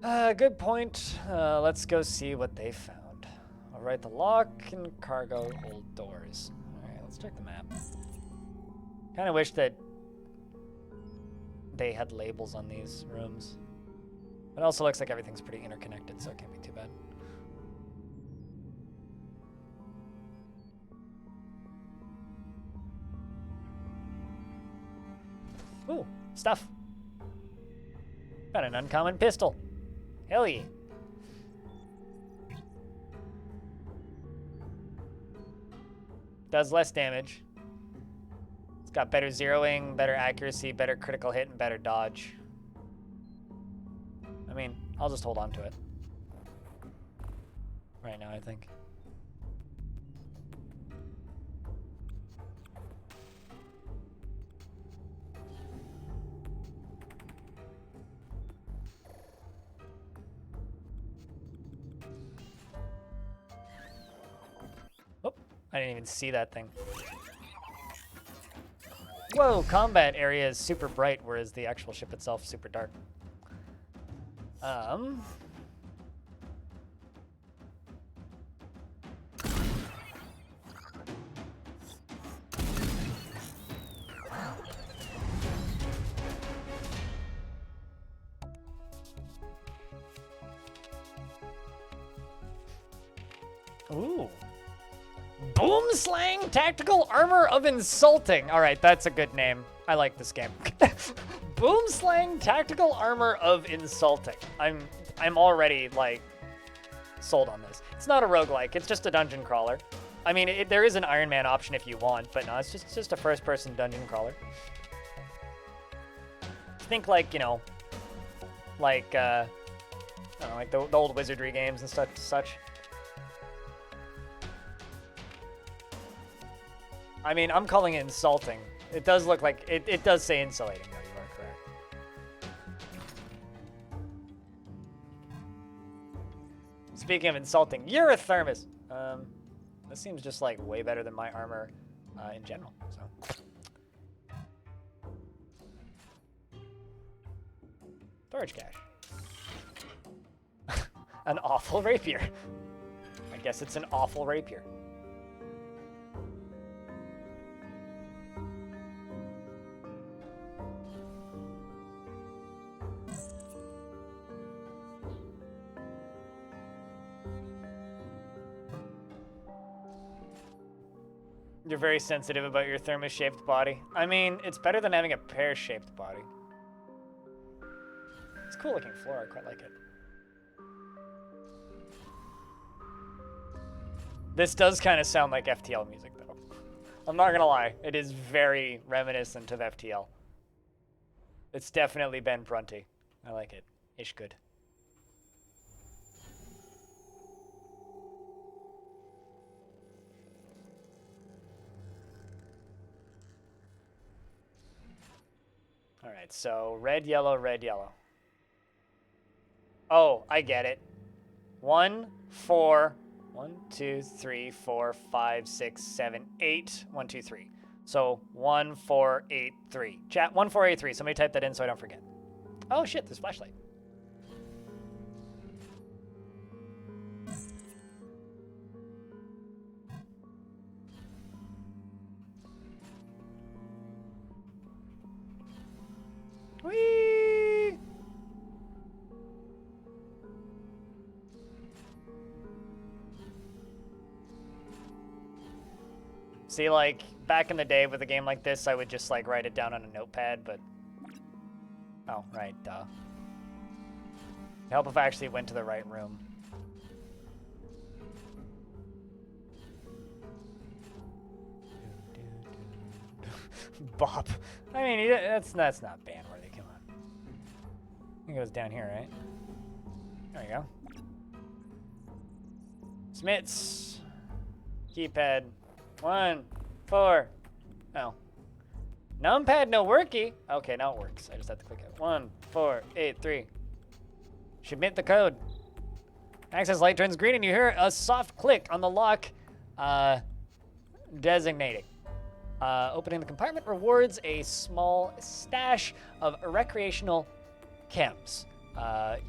Good point. Let's go see what they found. All right, the lock and cargo hold doors. All right, let's check the map. Kind of wish that they had labels on these rooms. It also looks like everything's pretty interconnected, so it can't be too bad. Ooh, stuff. Got an uncommon pistol. Hell yeah. Does less damage. It's got better zeroing, better accuracy, better critical hit, and better dodge. I mean, I'll just hold on to it. Right now, I think. Oh, I didn't even see that thing. Whoa, combat area is super bright, whereas the actual ship itself is super dark. Ooh. Boomslang Tactical Armor of Insulting. All right, that's a good name. I like this game. Boomslang Tactical Armor of Insulting. I'm already like sold on this. It's not a roguelike. It's just a dungeon crawler. I mean, there is an Iron Man option if you want, but no, it's just a first-person dungeon crawler. Think like, you know, like I don't know, like the old Wizardry games and such. I mean, I'm calling it insulting. It does look like, it does say insulating, though, you are correct. Speaking of insulting, you're a thermos. This seems just like way better than my armor in general, so. Storage cache. An awful rapier. I guess it's an awful rapier. You're very sensitive about your thermos-shaped body. I mean, it's better than having a pear-shaped body. It's a cool-looking floor. I quite like it. This does kind of sound like FTL music, though. I'm not gonna lie. It is very reminiscent of FTL. It's definitely Ben Prunty. I like it. Ish good. All right, so red, yellow, red, yellow. Oh, I get it. 1, 4, 1, 2, 3, 4, 5, 6, 7, 8. 1, 2, 3. So 1, 4, 8, 3. Chat 1, 4, 8, 3. Somebody type that in so I don't forget. Oh shit, there's flashlight. Whee! See, like, back in the day with a game like this, I would just, like, write it down on a notepad, but... Oh, right, duh. Help if I actually went to the right room. Bop. I mean, that's not ban-worthy, come on. I think it goes down here, right? There you go. Smits. Keypad. 1, 4. Oh. Numpad no worky. Okay, now it works. I just have to click it. 1, 4, 8, 3. Submit the code. Access light turns green and you hear a soft click on the lock designating. Opening the compartment rewards a small stash of recreational chems.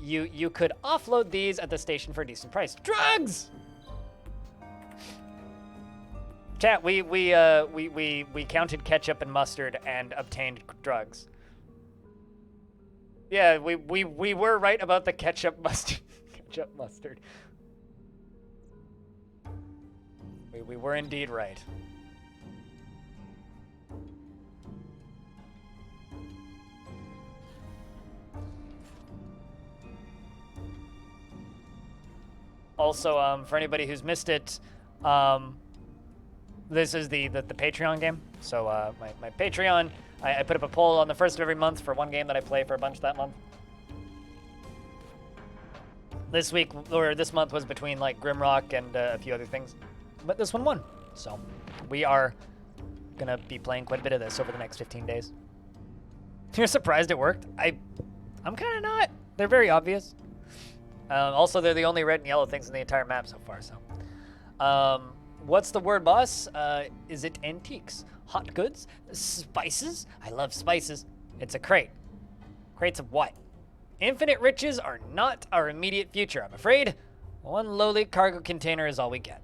You could offload these at the station for a decent price. Drugs! Chat, we counted ketchup and mustard and obtained drugs. Yeah, we were right about the ketchup mustard. Ketchup mustard. We were indeed right. Also, for anybody who's missed it, this is the Patreon game. So my Patreon, I put up a poll on the first of every month for one game that I play for a bunch that month. This week, or this month, was between like Grimrock and a few other things, but this one won. So we are gonna be playing quite a bit of this over the next 15 days. You're surprised it worked? I'm kind of not. They're very obvious. Also, they're the only red and yellow things in the entire map so far. So, what's the word, boss? Is it antiques, hot goods, spices? I love spices. It's a crate. Crates of what? Infinite riches are not our immediate future, I'm afraid. One lowly cargo container is all we get.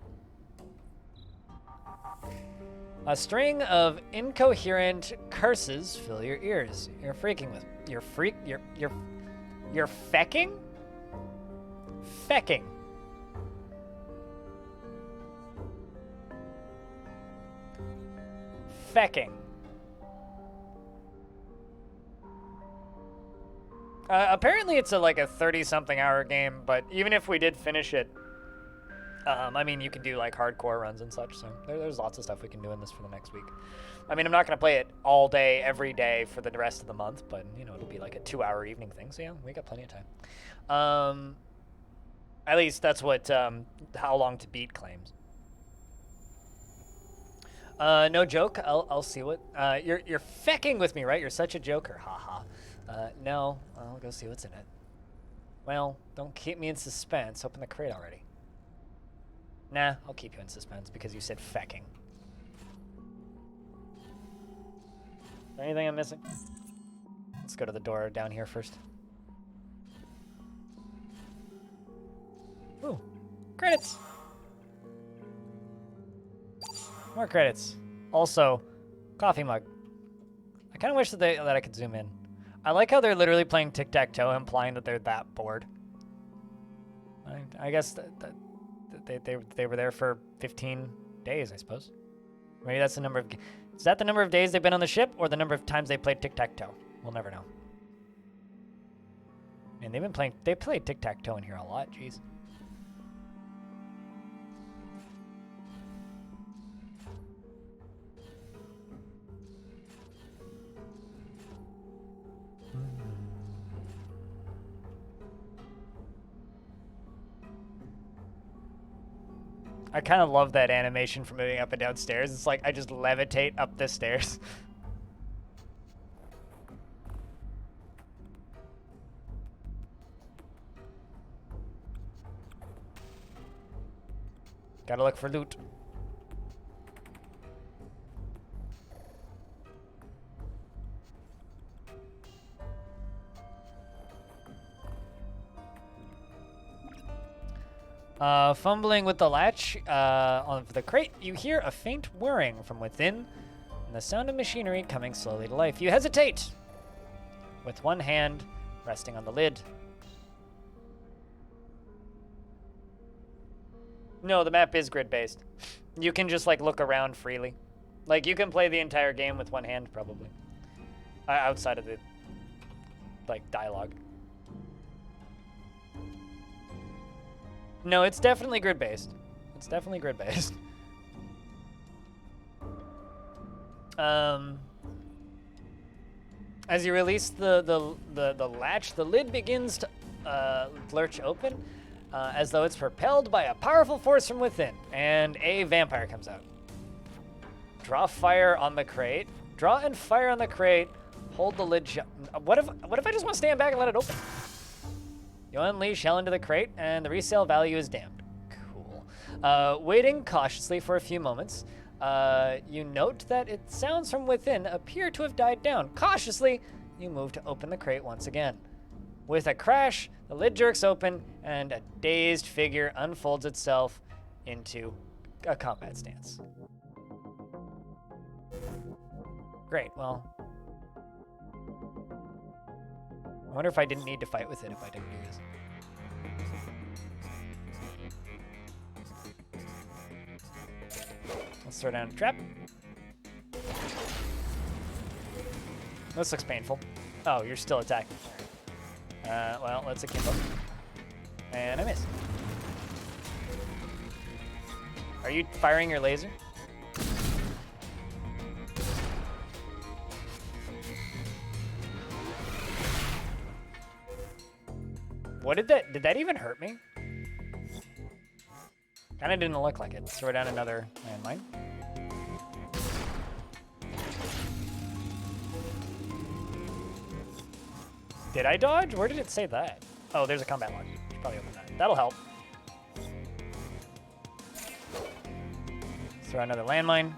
A string of incoherent curses fill your ears. You're freaking with. You're fecking? Fecking. Fecking. Apparently it's like a 30-something hour game, but even if we did finish it, I mean, you can do like hardcore runs and such, so there's lots of stuff we can do in this for the next week. I mean, I'm not going to play it all day, every day for the rest of the month, but, you know, it'll be like a 2-hour evening thing, so yeah, we got plenty of time. At least that's what How Long to Beat claims. No joke, I'll see what... You're fecking with me, right? You're such a joker, haha. No, I'll go see what's in it. Well, don't keep me in suspense. Open the crate already. Nah, I'll keep you in suspense because you said fecking. Is there anything I'm missing? Let's go to the door down here first. Ooh, credits! More credits. Also, coffee mug. I kind of wish that I could zoom in. I like how they're literally playing tic-tac-toe, implying that they're that bored. I guess they were there for 15 days, I suppose. Maybe that's the number of... Is that the number of days they've been on the ship, or the number of times they played tic-tac-toe? We'll never know. And they played tic-tac-toe in here a lot, jeez. I kind of love that animation for moving up and down stairs. It's like I just levitate up the stairs. Gotta look for loot. Fumbling with the latch of the crate, you hear a faint whirring from within and the sound of machinery coming slowly to life. You hesitate, with one hand resting on the lid. No, the map is grid-based. You can just, like, look around freely. Like, you can play the entire game with one hand, probably. Outside of the, like, dialogue. No, it's definitely grid-based. It's definitely grid-based. As you release the latch, the lid begins to lurch open, as though it's propelled by a powerful force from within, and a vampire comes out. Draw fire on the crate. Draw and fire on the crate. Hold the lid shut. What if I just want to stand back and let it open? You unleash hell into the crate, and the resale value is damned. Cool. Waiting cautiously for a few moments, you note that its sounds from within appear to have died down. Cautiously, you move to open the crate once again. With a crash, the lid jerks open, and a dazed figure unfolds itself into a combat stance. Great, well. I wonder if I didn't need to fight with it if I didn't do this. Let's throw down a trap. This looks painful. Oh, you're still attacking. Well, let's akimbo. And I miss. Are you firing your laser? What did that even hurt me? Kinda didn't look like it. Let's throw down another landmine. Did I dodge? Where did it say that? Oh, there's a combat log. Should probably open that. That'll help. Throw another landmine.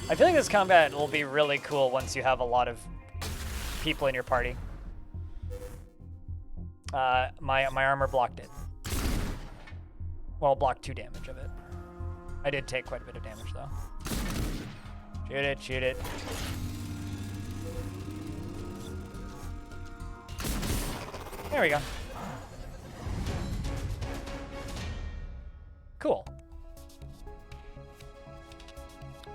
I feel like this combat will be really cool once you have a lot of people in your party. My armor blocked it. Well, blocked 2 damage of it. I did take quite a bit of damage though. Shoot it, shoot it. There we go. Cool.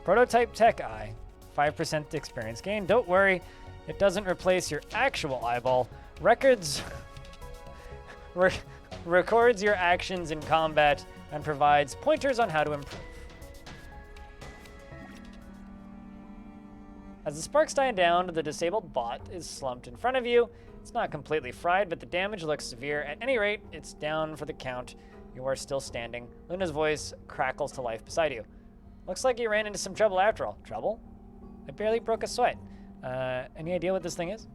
Prototype Tech Eye. 5% experience gain. Don't worry, it doesn't replace your actual eyeball. Records your actions in combat and provides pointers on how to improve. As the sparks die down, the disabled bot is slumped in front of you. It's not completely fried, but the damage looks severe. At any rate, it's down for the count. You are still standing. Luna's voice crackles to life beside you. Looks like you ran into some trouble after all. Trouble? I barely broke a sweat. Any idea what this thing is?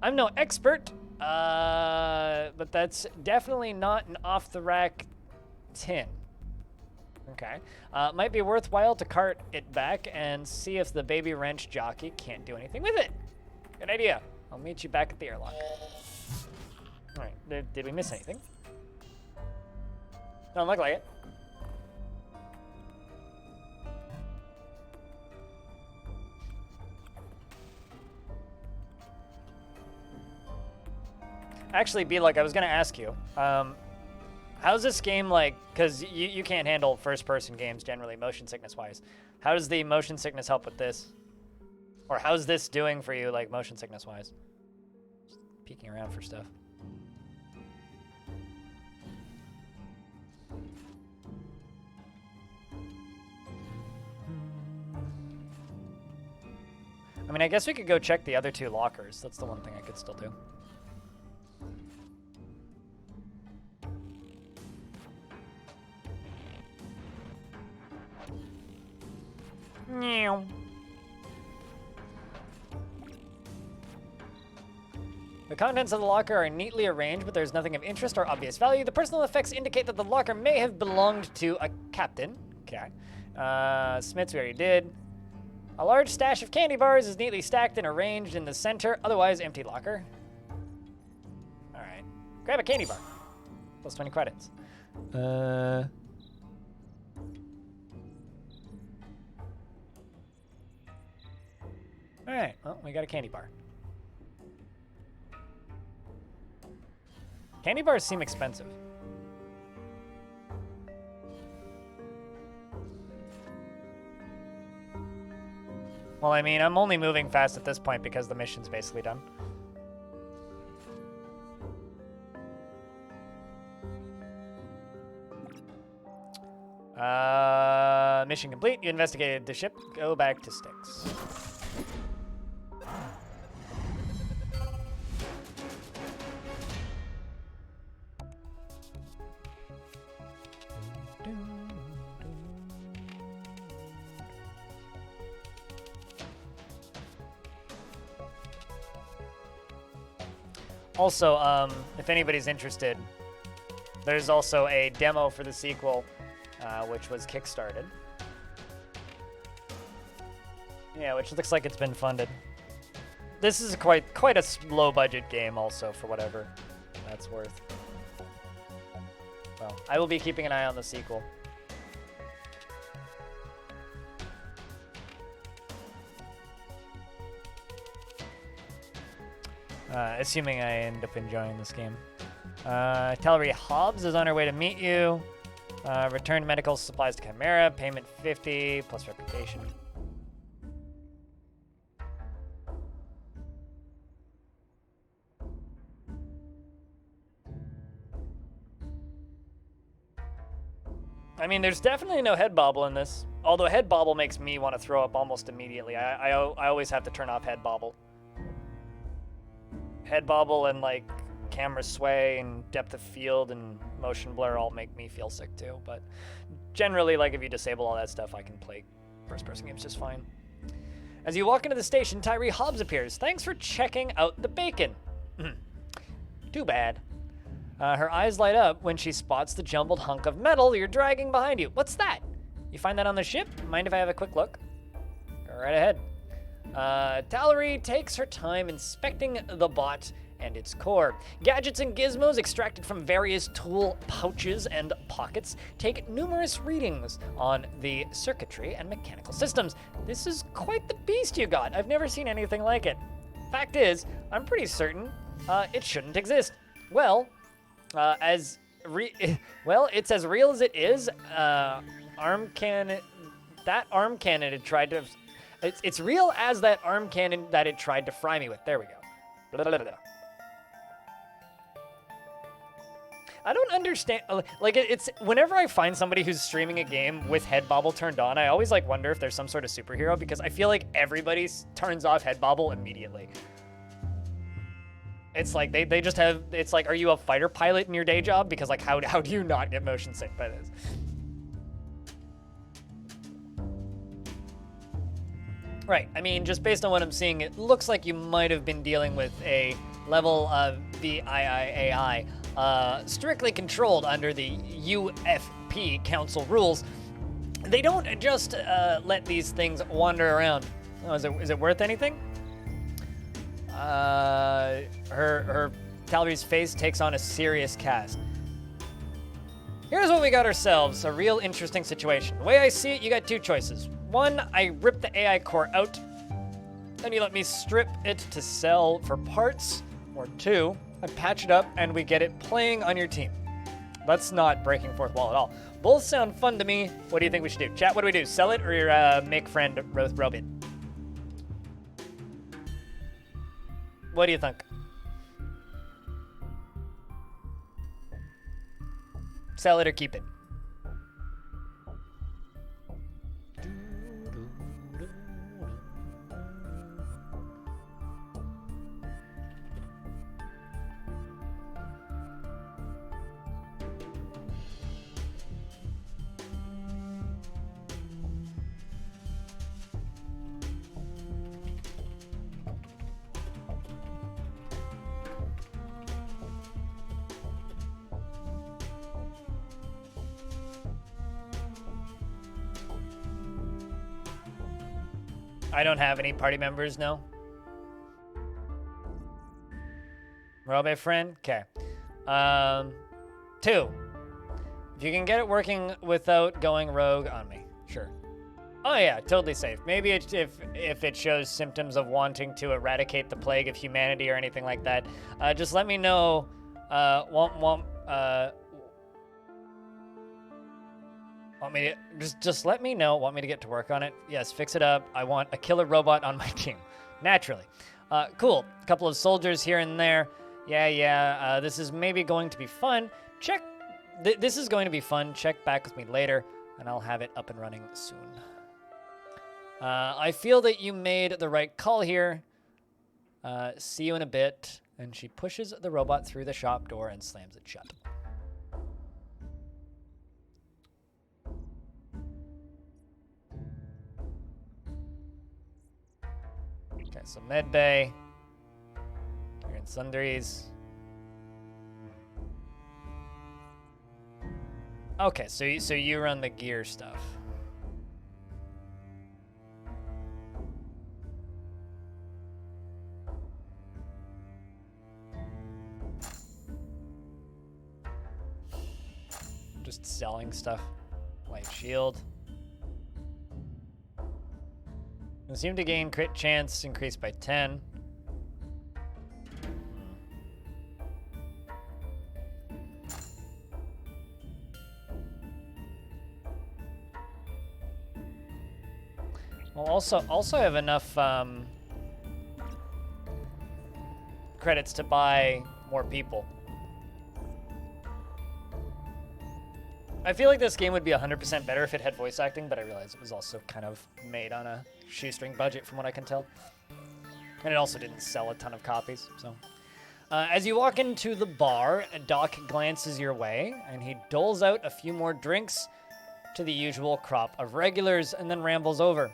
I'm no expert, but that's definitely not an off-the-rack tin. Okay. Might be worthwhile to cart it back and see if the baby wrench jockey can't do anything with it. Good idea. I'll meet you back at the airlock. All right. Did we miss anything? Don't look like it. Actually, B, like, I was gonna ask you, how's this game like, because you can't handle first-person games generally, motion sickness-wise. How does the motion sickness help with this? Or how's this doing for you, like, motion sickness-wise? Just peeking around for stuff. I mean, I guess we could go check the other 2 lockers. That's the one thing I could still do. Meow. The contents of the locker are neatly arranged, but there's nothing of interest or obvious value. The personal effects indicate that the locker may have belonged to a captain. Okay. Smiths we already did. A large stash of candy bars is neatly stacked and arranged in the center, otherwise empty locker. All right. Grab a candy bar. Plus 20 credits. All right, well, we got a candy bar. Candy bars seem expensive. Well, I mean, I'm only moving fast at this point because the mission's basically done. Mission complete. You investigated the ship. Go back to Styx. Also, if anybody's interested, there's also a demo for the sequel, which was kickstarted. Yeah, which looks like it's been funded. This is quite a low-budget game, also, for whatever that's worth. Well, I will be keeping an eye on the sequel. assuming I end up enjoying this game. Tallery Hobbs is on her way to meet you. Return medical supplies to Chimera. Payment 50 plus reputation. I mean, there's definitely no head bobble in this. Although head bobble makes me want to throw up almost immediately. I always have to turn off head bobble. Head bobble and like camera sway and depth of field and motion blur all make me feel sick too. But generally, like if you disable all that stuff, I can play first-person games just fine. As you walk into the station, Tyree Hobbs appears. Thanks for checking out the bacon. Too bad. Her eyes light up when she spots the jumbled hunk of metal you're dragging behind you. What's that? You find that on the ship? Mind if I have a quick look? Go right ahead. Tallery takes her time inspecting the bot and its core. Gadgets and gizmos extracted from various tool pouches and pockets take numerous readings on the circuitry and mechanical systems. This is quite the beast you got. I've never seen anything like it. Fact is, I'm pretty certain it shouldn't exist. Well, it's as real as it is. That arm cannon it tried to. It's real as that arm cannon that it tried to fry me with. There we go. Blah, blah, blah, blah. I don't understand. Like it's whenever I find somebody who's streaming a game with head bobble turned on, I always like wonder if there's some sort of superhero because I feel like everybody turns off head bobble immediately. It's like they just have. It's like, are you a fighter pilot in your day job? Because like how do you not get motion sick by this? Right. I mean, just based on what I'm seeing, it looks like you might have been dealing with a level of the IIAI, strictly controlled under the UFP Council rules. They don't just let these things wander around. Oh, is it worth anything? Her Tallery's face takes on a serious cast. Here's what we got ourselves, a real interesting situation. The way I see it, you got two choices. One, I rip the AI core out, then you let me strip it to sell for parts. Or two, I patch it up and we get it playing on your team. That's not breaking fourth wall at all. Both sound fun to me. What do you think we should do? Chat, what do we do? Sell it or make friend with Robit? What do you think? Sell it or keep it? I don't have any party members, no. Robe friend? Okay. Two. If you can get it working without going rogue on me. Sure. Oh yeah, totally safe. Maybe if it shows symptoms of wanting to eradicate the plague of humanity or anything like that, just let me know. Want me to just let me know. Want me to get to work on it? Yes, fix it up. I want a killer robot on my team. Naturally. Cool. A couple of soldiers here and there. Yeah. This is maybe going to be fun. This is going to be fun. Check back with me later, and I'll have it up and running soon. I feel that you made the right call here. See you in a bit. And she pushes the robot through the shop door and slams it shut. Okay, so med bay. You're in sundries. Okay, so you run the gear stuff. Just selling stuff. Light shield. Assume to gain crit chance increased by 10. Well, also have enough credits to buy more people. I feel like this game would be 100% better if it had voice acting, but I realize it was also kind of made on a shoestring budget from what I can tell. And it also didn't sell a ton of copies, so. As you walk into the bar, Doc glances your way, and he doles out a few more drinks to the usual crop of regulars, and then rambles over.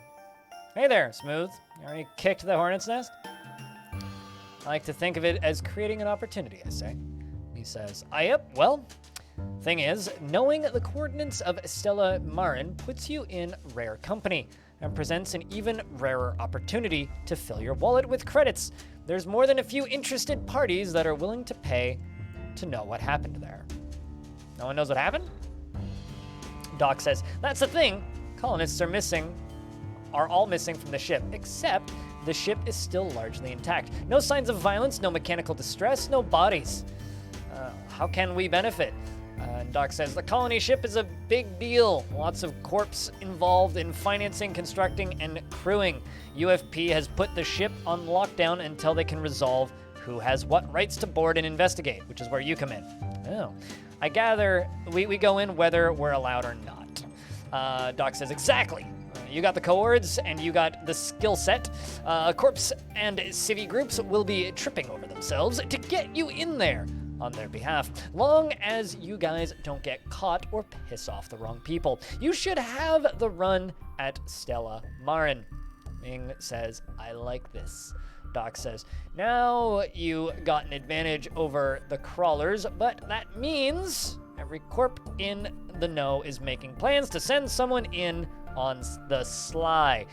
Hey there, Smooth. You already kicked the hornet's nest? I like to think of it as creating an opportunity, I say. He says, yep, well, thing is, knowing the coordinates of Stella Marin puts you in rare company and presents an even rarer opportunity to fill your wallet with credits. There's more than a few interested parties that are willing to pay to know what happened there. No one knows what happened? Doc says, that's the thing. Colonists are all missing from the ship, except the ship is still largely intact. No signs of violence, no mechanical distress, no bodies. How can we benefit? And Doc says, the colony ship is a big deal. Lots of corps involved in financing, constructing, and crewing. UFP has put the ship on lockdown until they can resolve who has what rights to board and investigate, which is where you come in. Oh. I gather we go in whether we're allowed or not. Doc says, exactly. You got the coords, and you got the skill set. Corps and civvy groups will be tripping over themselves to get you in there on their behalf, long as you guys don't get caught or piss off the wrong people. You should have the run at Stella Marin. Ming says, I like this. Doc says, now you got an advantage over the crawlers, but that means every corp in the know is making plans to send someone in on the sly.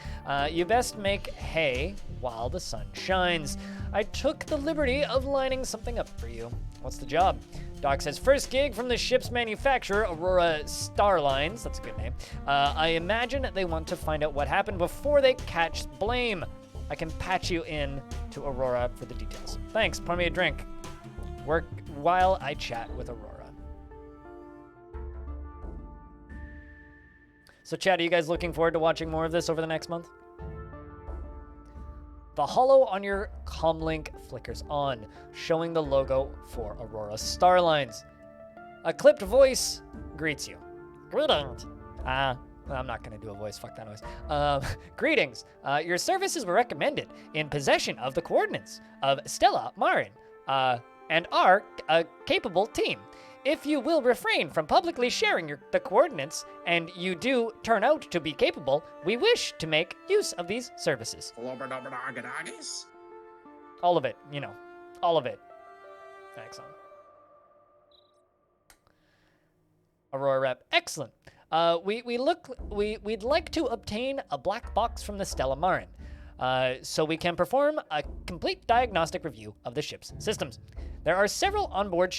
You best make hay while the sun shines. I took the liberty of lining something up for you. What's the job? Doc says, first gig from the ship's manufacturer, Aurora Starlines. That's a good name. I imagine they want to find out what happened before they catch blame. I can patch you in to Aurora for the details. Thanks, pour me a drink. Work while I chat with Aurora. So chat, are you guys looking forward to watching more of this over the next month? The holo on your comlink flickers on, showing the logo for Aurora Starlines. A clipped voice greets you. Greetings. I'm not going to do a voice. Fuck that noise. Greetings. Your services were recommended in possession of the coordinates of Stella Marin and are a capable team. If you will refrain from publicly sharing the coordinates and you do turn out to be capable, we wish to make use of these services. All of it, you know. All of it. Excellent. Aurora Rep. Excellent. We'd like to obtain a black box from the Stella Marin, so we can perform a complete diagnostic review of the ship's systems. There are several on board a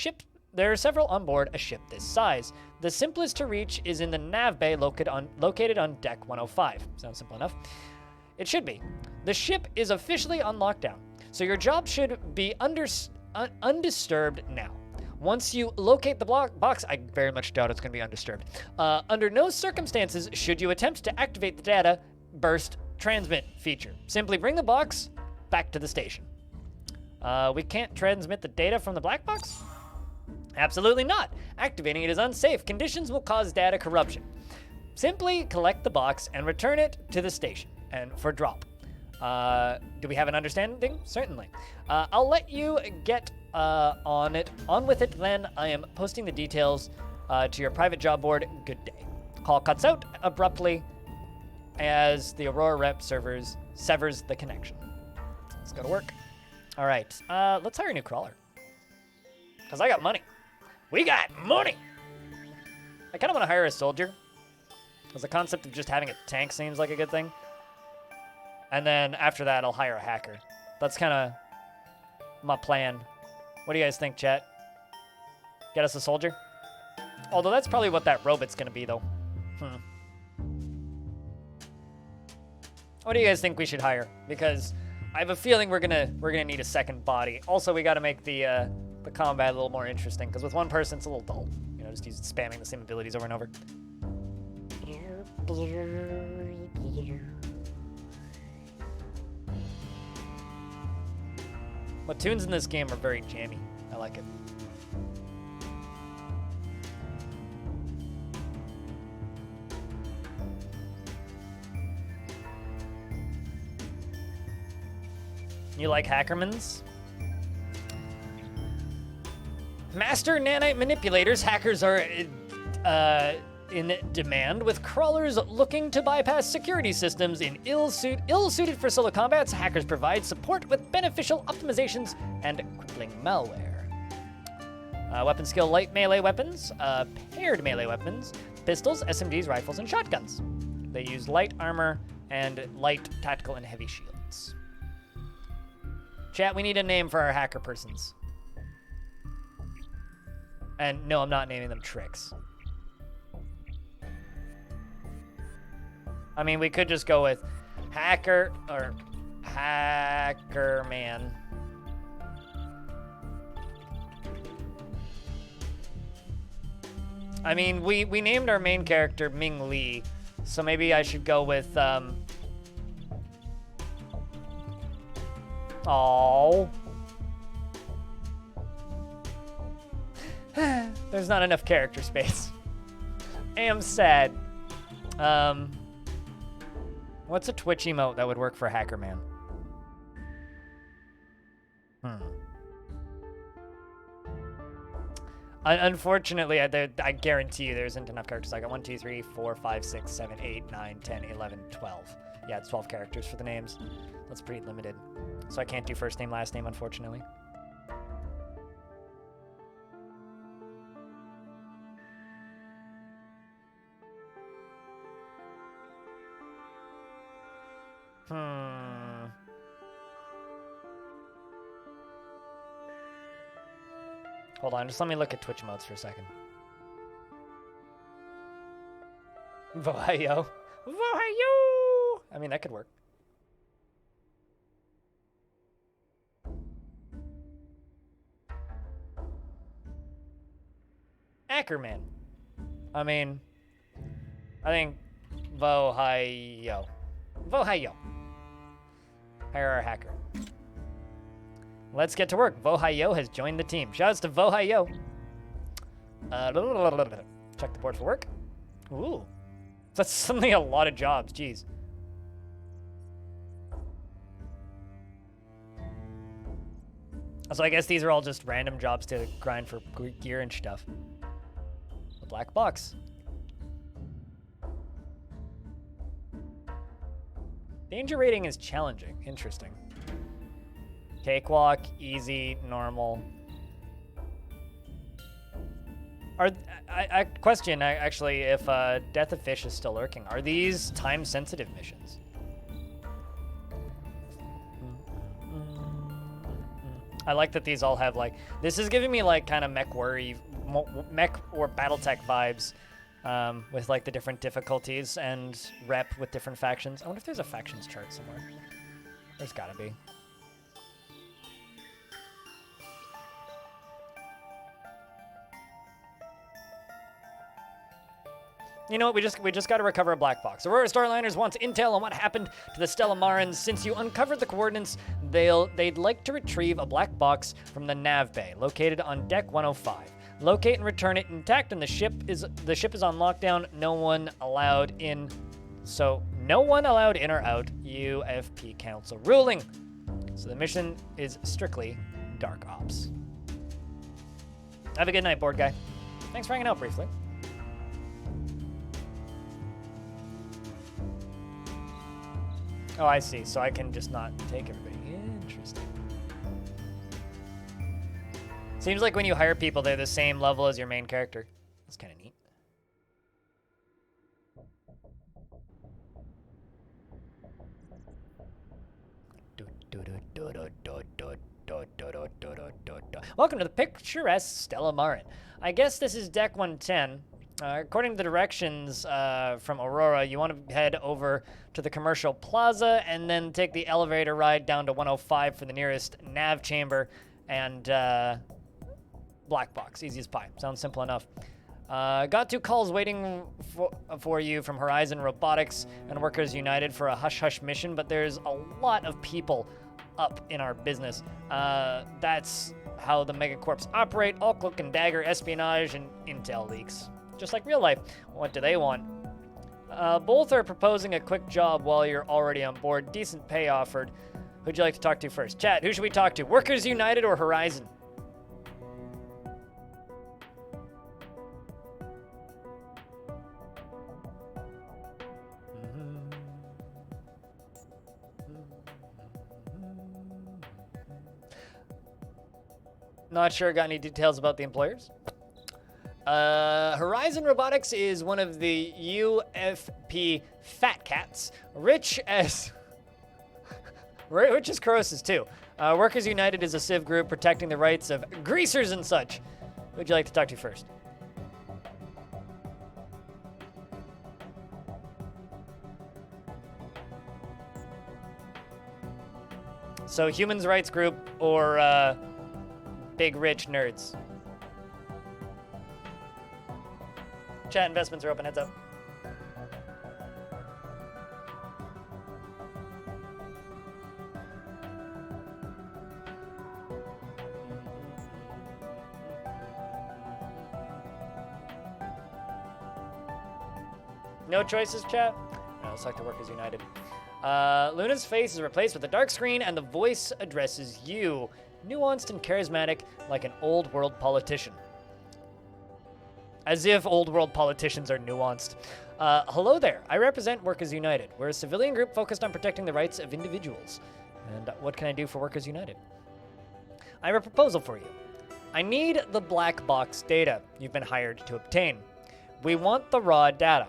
ship this size. The simplest to reach is in the nav bay located on deck 105. Sounds simple enough. It should be. The ship is officially on lockdown, so your job should be undisturbed now. Once you locate the box, I very much doubt it's going to be undisturbed. Under no circumstances should you attempt to activate the data burst transmit feature. Simply bring the box back to the station. We can't transmit the data from the black box? Absolutely not. Activating it is unsafe. Conditions will cause data corruption. Simply collect the box and return it to the station and for drop. Do we have an understanding? Certainly. I'll let you get on with it then. I am posting the details to your private job board. Good day. Call cuts out abruptly as the Aurora Rep severs the connection. Let's go to work. All right. Let's hire a new crawler. Because I got money. We got money! I kind of want to hire a soldier. Because the concept of just having a tank seems like a good thing. And then after that, I'll hire a hacker. That's kind of my plan. What do you guys think, chat? Get us a soldier? Although that's probably what that robot's going to be, though. What do you guys think we should hire? Because I have a feeling we're gonna need a second body. Also, we got to make the combat a little more interesting, because with one person, it's a little dull. You know, just spamming the same abilities over and over. But tunes in this game are very jammy. I like it. You like Hackermans? Master nanite manipulators, hackers are in demand, with crawlers looking to bypass security systems in ill-suited for solo combats. Hackers provide support with beneficial optimizations and crippling malware. Weapon skill: light melee weapons, paired melee weapons, pistols, SMGs, rifles, and shotguns. They use light armor and light tactical and heavy shields. Chat, we need a name for our hacker persons. And no, I'm not naming them Tricks. I mean, we could just go with Hacker or Hacker Man. I mean, we named our main character Ming Li, so maybe I should go with, Oh. There's not enough character space. I am sad. What's a Twitch emote that would work for Hacker Man? Unfortunately, I guarantee you there isn't enough characters. I got 1, 2, 3, 4, 5, 6, 7, 8, 9, 10, 11, 12. Yeah, it's 12 characters for the names. That's pretty limited. So I can't do first name, last name, unfortunately. Hold on, just let me look at Twitch emotes for a second. Vohayo. Vohayo! I mean, that could work. Ackerman. I mean, I think Vohayo. Vohayo. Hire our hacker. Let's get to work. Vohayo has joined the team. Shouts to Vohayo. Check the board for work. Ooh. That's suddenly a lot of jobs. Jeez. So I guess these are all just random jobs to grind for gear and stuff. The black box. Danger rating is challenging. Interesting. Cakewalk, easy, normal. I question, actually, if Death of Fish is still lurking. Are these time-sensitive missions? I like that these all have, like... This is giving me, like, kind of mech or Battletech vibes. With, like, the different difficulties and rep with different factions. I wonder if there's a factions chart somewhere. There's gotta be. You know what, we just gotta recover a black box. Aurora Starliners wants intel on what happened to the Stella Marans. Since you uncovered the coordinates, they'd like to retrieve a black box from the nav bay, located on deck 105. Locate and return it intact, and the ship is on lockdown. No one allowed in. So no one allowed in or out. UFP Council ruling. So the mission is strictly dark ops. Have a good night, board guy. Thanks for hanging out briefly. Oh, I see. So I can just not take everybody. Interesting. Seems like when you hire people, they're the same level as your main character. That's kind of neat. Welcome to the picturesque Stella Marin. I guess this is deck 110. According to the directions from Aurora, you want to head over to the commercial plaza and then take the elevator ride down to 105 for the nearest nav chamber and black box. Easy as pie. Sounds simple enough. Got 2 calls waiting for you from Horizon Robotics and Workers United for a hush-hush mission, but there's a lot of people up in our business. That's how the megacorps operate, all cloak and dagger, espionage, and intel leaks. Just like real life. What do they want? Both are proposing a quick job while you're already on board. Decent pay offered. Who'd you like to talk to first? Chat, who should we talk to? Workers United or Horizon? Not sure. Got any details about the employers? Horizon Robotics is one of the UFP fat cats, rich as Corrosis too. Workers United is a civ group protecting the rights of greasers and such. Who'd you like to talk to first? So humans rights group or big rich nerds? Chat investments are open, heads up. No choices, chat? No, let's talk to Workers United. Luna's face is replaced with a dark screen and the voice addresses you. Nuanced and charismatic like an old world politician. As if old world politicians are nuanced. Hello there. I represent Workers United. We're a civilian group focused on protecting the rights of individuals. And what can I do for Workers United? I have a proposal for you. I need the black box data you've been hired to obtain. We want the raw data.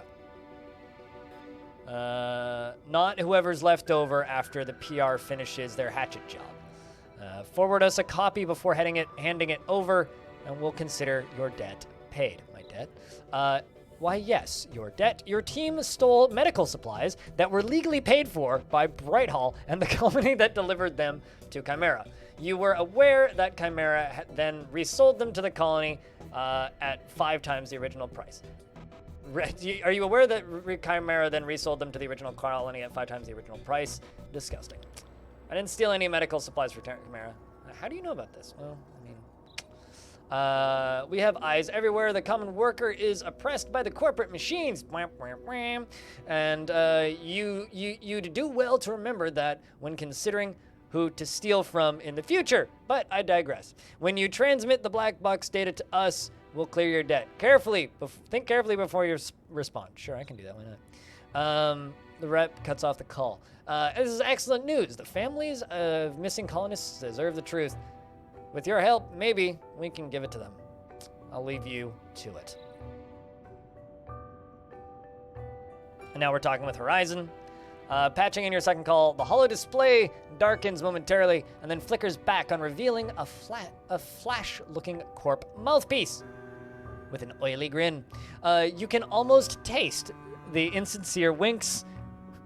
Not whoever's left over after the PR finishes their hatchet job. Forward us a copy before handing it over, and we'll consider your debt paid. My debt? Why, yes, your debt. Your team stole medical supplies that were legally paid for by Brighthall and the company that delivered them to Chimera. You were aware that Chimera then resold them to the colony at 5 times the original price. Are you aware that Chimera then resold them to the original colony at 5 times the original price? Disgusting. I didn't steal any medical supplies for Chimera. How do you know about this? Well, I mean, we have eyes everywhere. The common worker is oppressed by the corporate machines. And you do well to remember that when considering who to steal from in the future. But I digress. When you transmit the black box data to us, we'll clear your debt. Think carefully before you respond. Sure, I can do that. Why not? The rep cuts off the call. This is excellent news. The families of missing colonists deserve the truth. With your help, maybe we can give it to them. I'll leave you to it. And now we're talking with Horizon. Patching in your second call, the holo display darkens momentarily and then flickers back on revealing a flash-looking corp mouthpiece with an oily grin. You can almost taste the insincere winks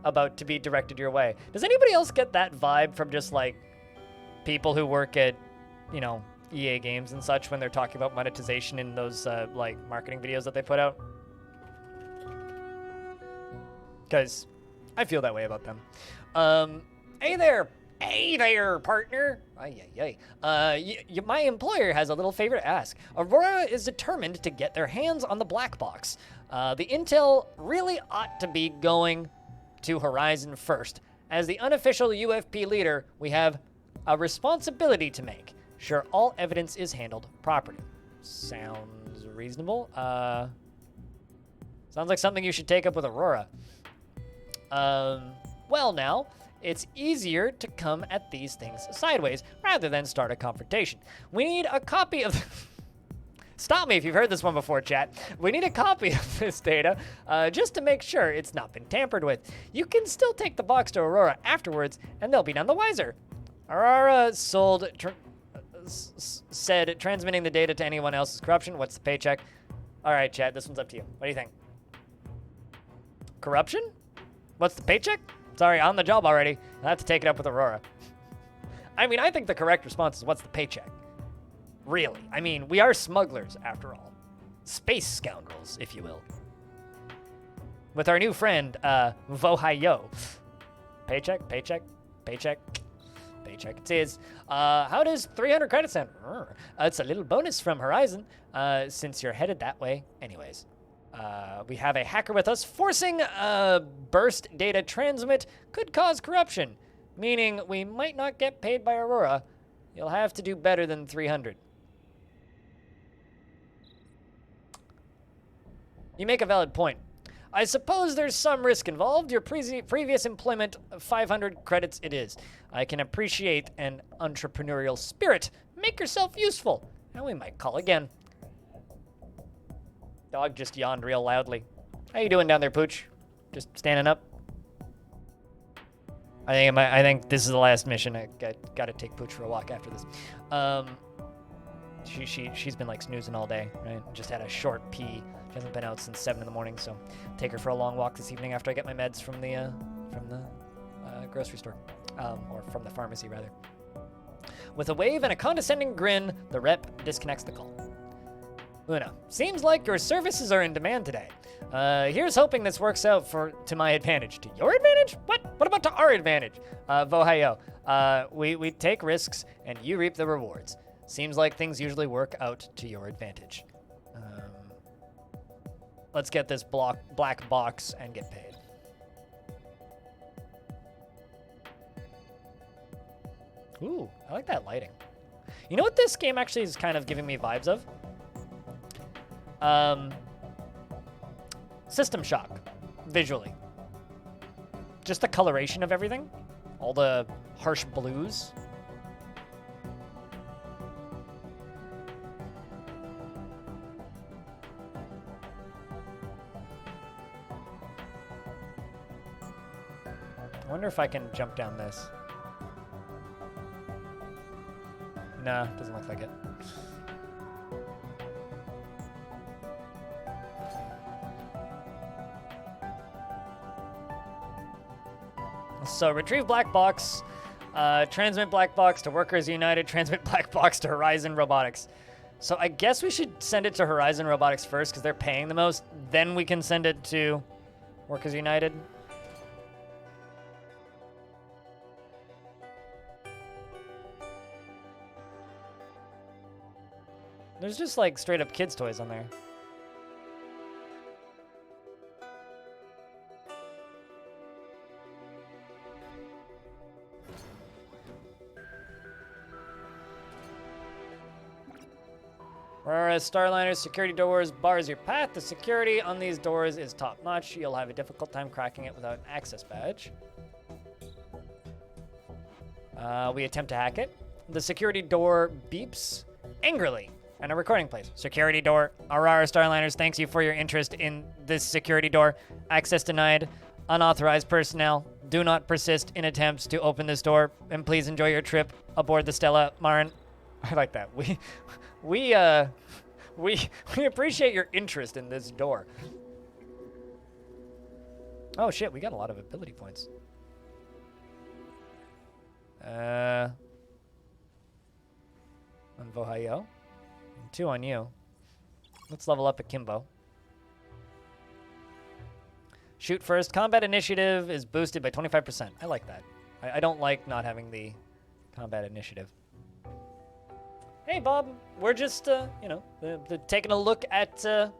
about to be directed your way. Does anybody else get that vibe from just like people who work at, EA games and such when they're talking about monetization in those like marketing videos that they put out? Because I feel that way about them. Hey there, partner. My employer has a little favor to ask. Aurora is determined to get their hands on the black box. The intel really ought to be going to Horizon first. As the unofficial UFP leader, we have a responsibility to make sure all evidence is handled properly. Sounds reasonable. Sounds like something you should take up with Aurora. Well now, it's easier to come at these things sideways rather than start a confrontation. We need a copy of... Stop me if you've heard this one before, chat. We need a copy of this data just to make sure it's not been tampered with. You can still take the box to Aurora afterwards, and they'll be none the wiser. Aurora said transmitting the data to anyone else's corruption. What's the paycheck? All right, chat, this one's up to you. What do you think? Corruption? What's the paycheck? Sorry, on the job already. I'll have to take it up with Aurora. I mean, I think the correct response is what's the paycheck? Really. I mean, we are smugglers, after all. Space scoundrels, if you will. With our new friend, Vohayo. Paycheck. check. It says, how does 300 credits sound? It's a little bonus from Horizon, since you're headed that way. Anyways, we have a hacker with us. Forcing burst data transmit could cause corruption, meaning we might not get paid by Aurora. You'll have to do better than 300. You make a valid point. I suppose there's some risk involved. Your previous employment, 500 credits it is. I can appreciate an entrepreneurial spirit. Make yourself useful. And we might call again. Dog just yawned real loudly. How you doing down there, Pooch? Just standing up? I think this is the last mission. I gotta take Pooch for a walk after this. She's been like snoozing all day, right? Just had a short pee. She hasn't been out since 7 in the morning, so take her for a long walk this evening after I get my meds from the grocery store, or from the pharmacy rather. With a wave and a condescending grin, the rep disconnects the call. Luna, seems like your services are in demand today. Here's hoping this works out to my advantage. To your advantage? What? What about to our advantage? Vohayo, we take risks and you reap the rewards. Seems like things usually work out to your advantage. Let's get this black box and get paid. Ooh, I like that lighting. You know what this game actually is kind of giving me vibes of? System Shock, visually. Just the coloration of everything. All the harsh blues. I wonder if I can jump down this. Nah, doesn't look like it. So retrieve black box, transmit black box to Workers United, transmit black box to Horizon Robotics. So I guess we should send it to Horizon Robotics first because they're paying the most. Then we can send it to Workers United. There's just like straight up kids' toys on there. Aurora Starliners, security doors bars your path. The security on these doors is top notch. You'll have a difficult time cracking it without an access badge. We attempt to hack it. The security door beeps angrily. And a recording plays. Security door. Aurora Starliners thanks you for your interest in this security door. Access denied. Unauthorized personnel. Do not persist in attempts to open this door. And please enjoy your trip aboard the Stella Marin. I like that. We appreciate your interest in this door. Oh shit, we got a lot of ability points. 1 Vohayo. 2 on you. Let's level up Akimbo. Shoot first. Combat initiative is boosted by 25%. I like that. I don't like not having the combat initiative. Hey, Bob. We're just, you know, taking a look at some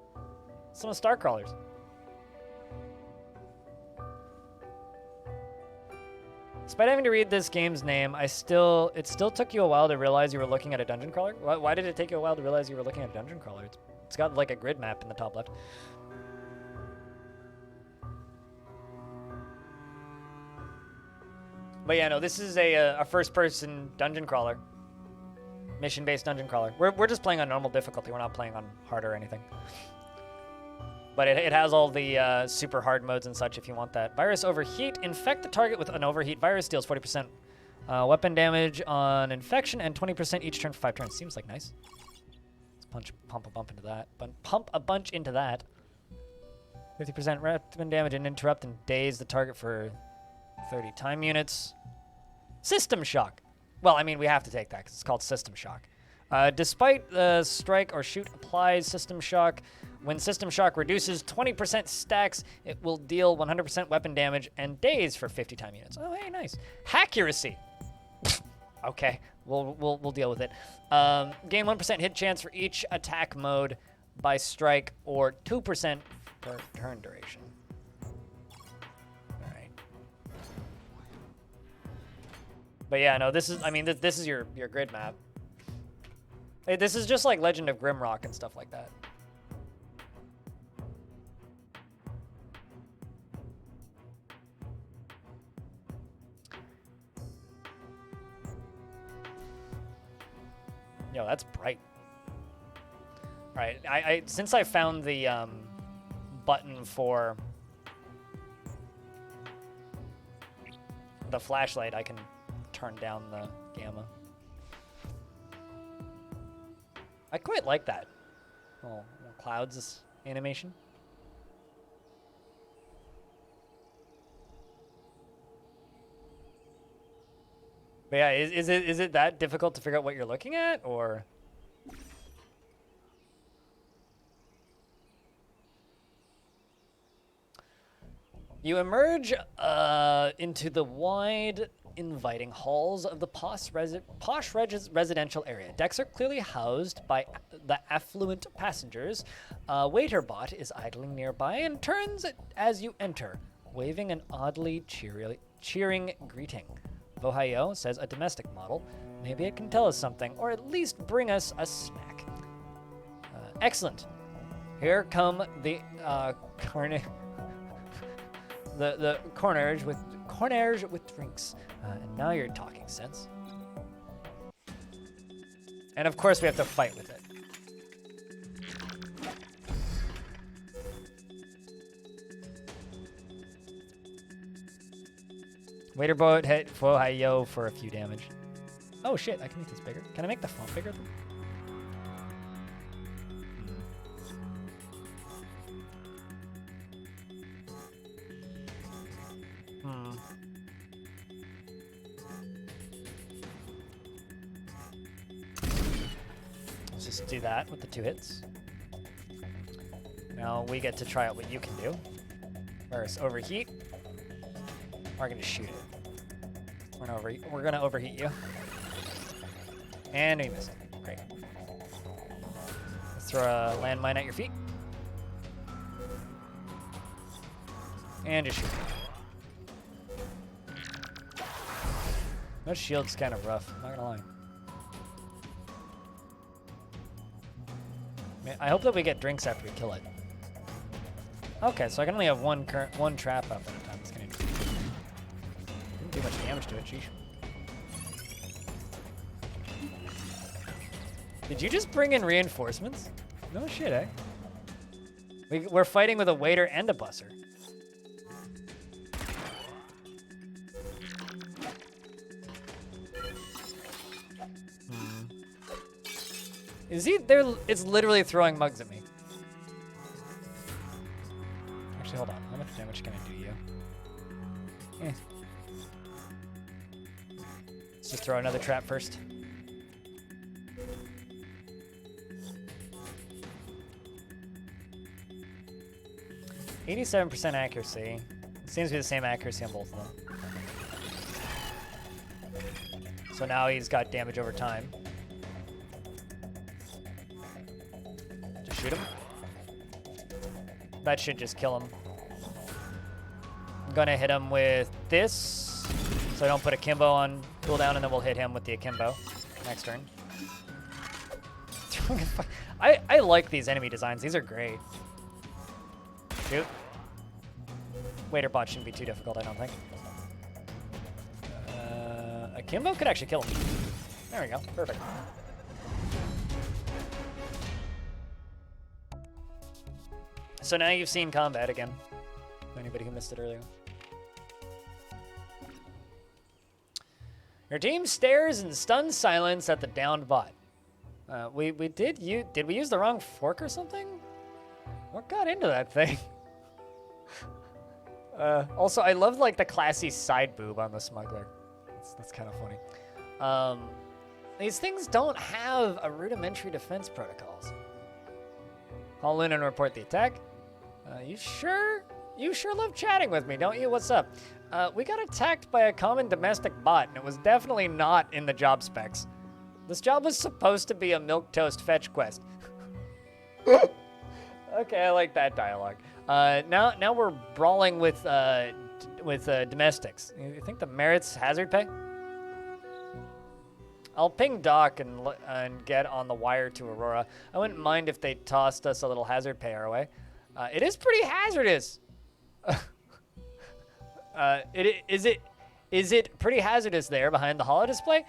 of Starcrawlers. Despite having to read this game's name, it still took you a while to realize you were looking at a dungeon crawler? Why did it take you a while to realize you were looking at a dungeon crawler? It's got like a grid map in the top left. But yeah, no, this is a first-person dungeon crawler. Mission-based dungeon crawler. We're just playing on normal difficulty. We're not playing on hard or anything. But it has all the super hard modes and such if you want that. Virus overheat. Infect the target with an overheat virus. Deals 40% weapon damage on infection and 20% each turn for 5 turns. Seems like nice. Let's pump a bunch into that. 50% weapon damage and interrupt and daze the target for 30 time units. System shock. Well, I mean, we have to take that because it's called System Shock. Despite the strike or shoot applies System Shock, when System Shock reduces 20% stacks, it will deal 100% weapon damage and daze for 50 time units. Oh, hey, nice. Accuracy. Okay, we'll deal with it. Gain 1% hit chance for each attack mode by strike, or 2% per turn duration. All right. But yeah, no, this is, I mean, this is your grid map. Hey, this is just like Legend of Grimrock and stuff like that. Yo, that's bright. All right, I since I found the button for the flashlight, I can turn down the gamma. I quite like that little clouds animation. But yeah, is it that difficult to figure out what you're looking at, or? You emerge into the wide, inviting halls of the posh residential area. Decks are clearly housed by the affluent passengers. A waiter bot is idling nearby and turns as you enter, waving an oddly cheering greeting. Vohayo says a domestic model. Maybe it can tell us something, or at least bring us a snack. Excellent. Here come the the corners with drinks. And now you're talking sense. And of course we have to fight with it. Waiter boat hit Vohayo for a few damage. Oh shit, I can make this bigger. Can I make the font bigger? Let's just do that with the 2 hits. Now we get to try out what you can do. First, overheat. We're gonna shoot it. We're gonna overheat you. And we missed. Great. Let's throw a landmine at your feet. And just shoot it. No shield's kind of rough, I'm not gonna lie. Man, I hope that we get drinks after we kill it. Okay, so I can only have one trap up at a time. It's gonna didn't do much damage to it, sheesh. Did you just bring in reinforcements? No shit, eh? We're fighting with a waiter and a busser. Is he there? It's literally throwing mugs at me. Actually, hold on. How much damage can I do you? Eh. Let's just throw another trap first. %87 accuracy. It seems to be the same accuracy on both of them. So now he's got damage over time. Just shoot him. That should just kill him. I'm gonna hit him with this, so I don't put akimbo on cooldown, and then we'll hit him with the akimbo next turn. I like these enemy designs. These are great. Shoot. Waiter bot shouldn't be too difficult, I don't think. Akimbo could actually kill him. There we go. Perfect. So now you've seen combat again. Anybody who missed it earlier. Your team stares in stunned silence at the downed bot. Did we use the wrong fork or something? What got into that thing? Also, I love like the classy side boob on the smuggler. That's kind of funny. These things don't have a rudimentary defense protocols. Call in and report the attack. You sure? You sure love chatting with me, don't you? What's up? We got attacked by a common domestic bot, and it was definitely not in the job specs. This job was supposed to be a milquetoast fetch quest. Okay, I like that dialogue. Now we're brawling with domestics. You think the merits hazard pay? I'll ping Doc and get on the wire to Aurora. I wouldn't mind if they tossed us a little hazard pay our way. It is pretty hazardous. Is it pretty hazardous there behind the holo display?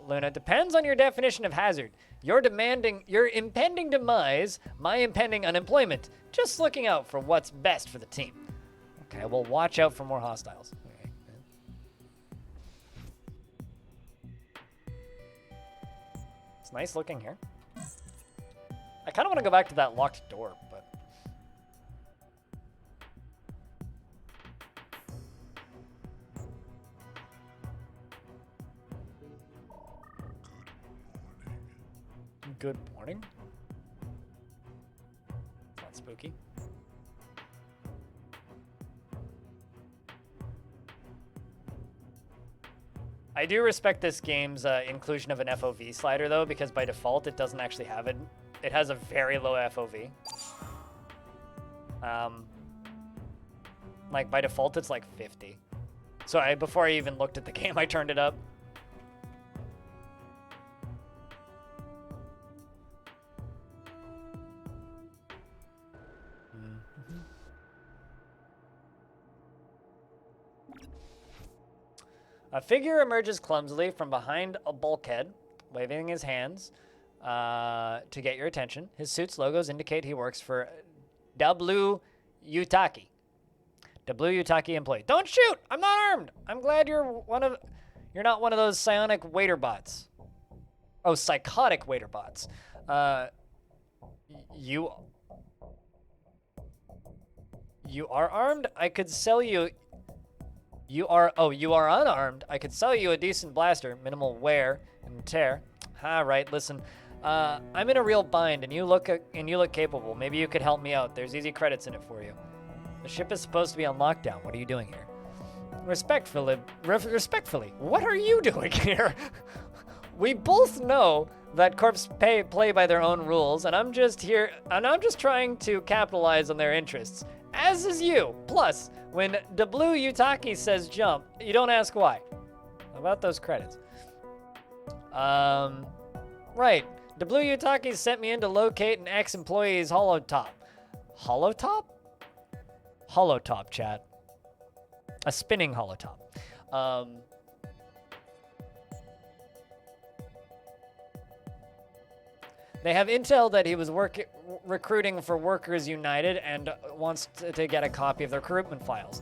Luna, depends on your definition of hazard. Your impending demise, my impending unemployment. Just looking out for what's best for the team. Okay, well, watch out for more hostiles. Okay. It's nice looking here. I kind of want to go back to that locked door, but... Good morning. Not spooky. I do respect this game's inclusion of an FOV slider, though, because by default it doesn't actually have it. It has a very low FOV. Like by default it's like 50. So before I even looked at the game, I turned it up. A figure emerges clumsily from behind a bulkhead, waving his hands to get your attention. His suit's logos indicate he works for W. Yutaki. W. Yutaki employee. Don't shoot! I'm not armed! I'm glad you're not one of those psionic waiter bots. Oh, psychotic waiter bots. You are armed? I could sell you... You are unarmed. I could sell you a decent blaster, minimal wear and tear. Right, listen. I'm in a real bind, and you look capable. Maybe you could help me out. There's easy credits in it for you. The ship is supposed to be on lockdown. What are you doing here? Respectfully, what are you doing here? We both know that corps play by their own rules, and I'm just trying to capitalize on their interests. As is you. Plus, when W. Yutaki says jump, you don't ask why. About those credits. Right. W. Yutaki sent me in to locate an ex-employee's holotop. Holotop? Holotop, chat. A spinning holotop. They have intel that he was recruiting for Workers United and wants to get a copy of the recruitment files.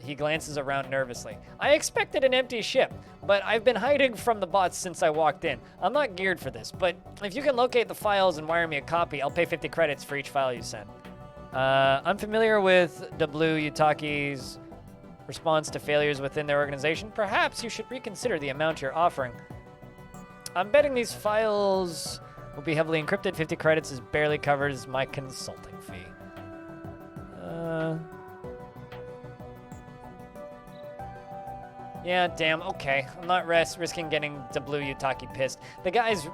He glances around nervously. I expected an empty ship, but I've been hiding from the bots since I walked in. I'm not geared for this, but if you can locate the files and wire me a copy, I'll pay 50 credits for each file you send. I'm familiar with W. Yutaki's response to failures within their organization. Perhaps you should reconsider the amount you're offering. I'm betting these files will be heavily encrypted. 50 credits is barely covers my consulting fee. Yeah, damn, okay. I'm not risking getting W. Yutaki pissed. The guy's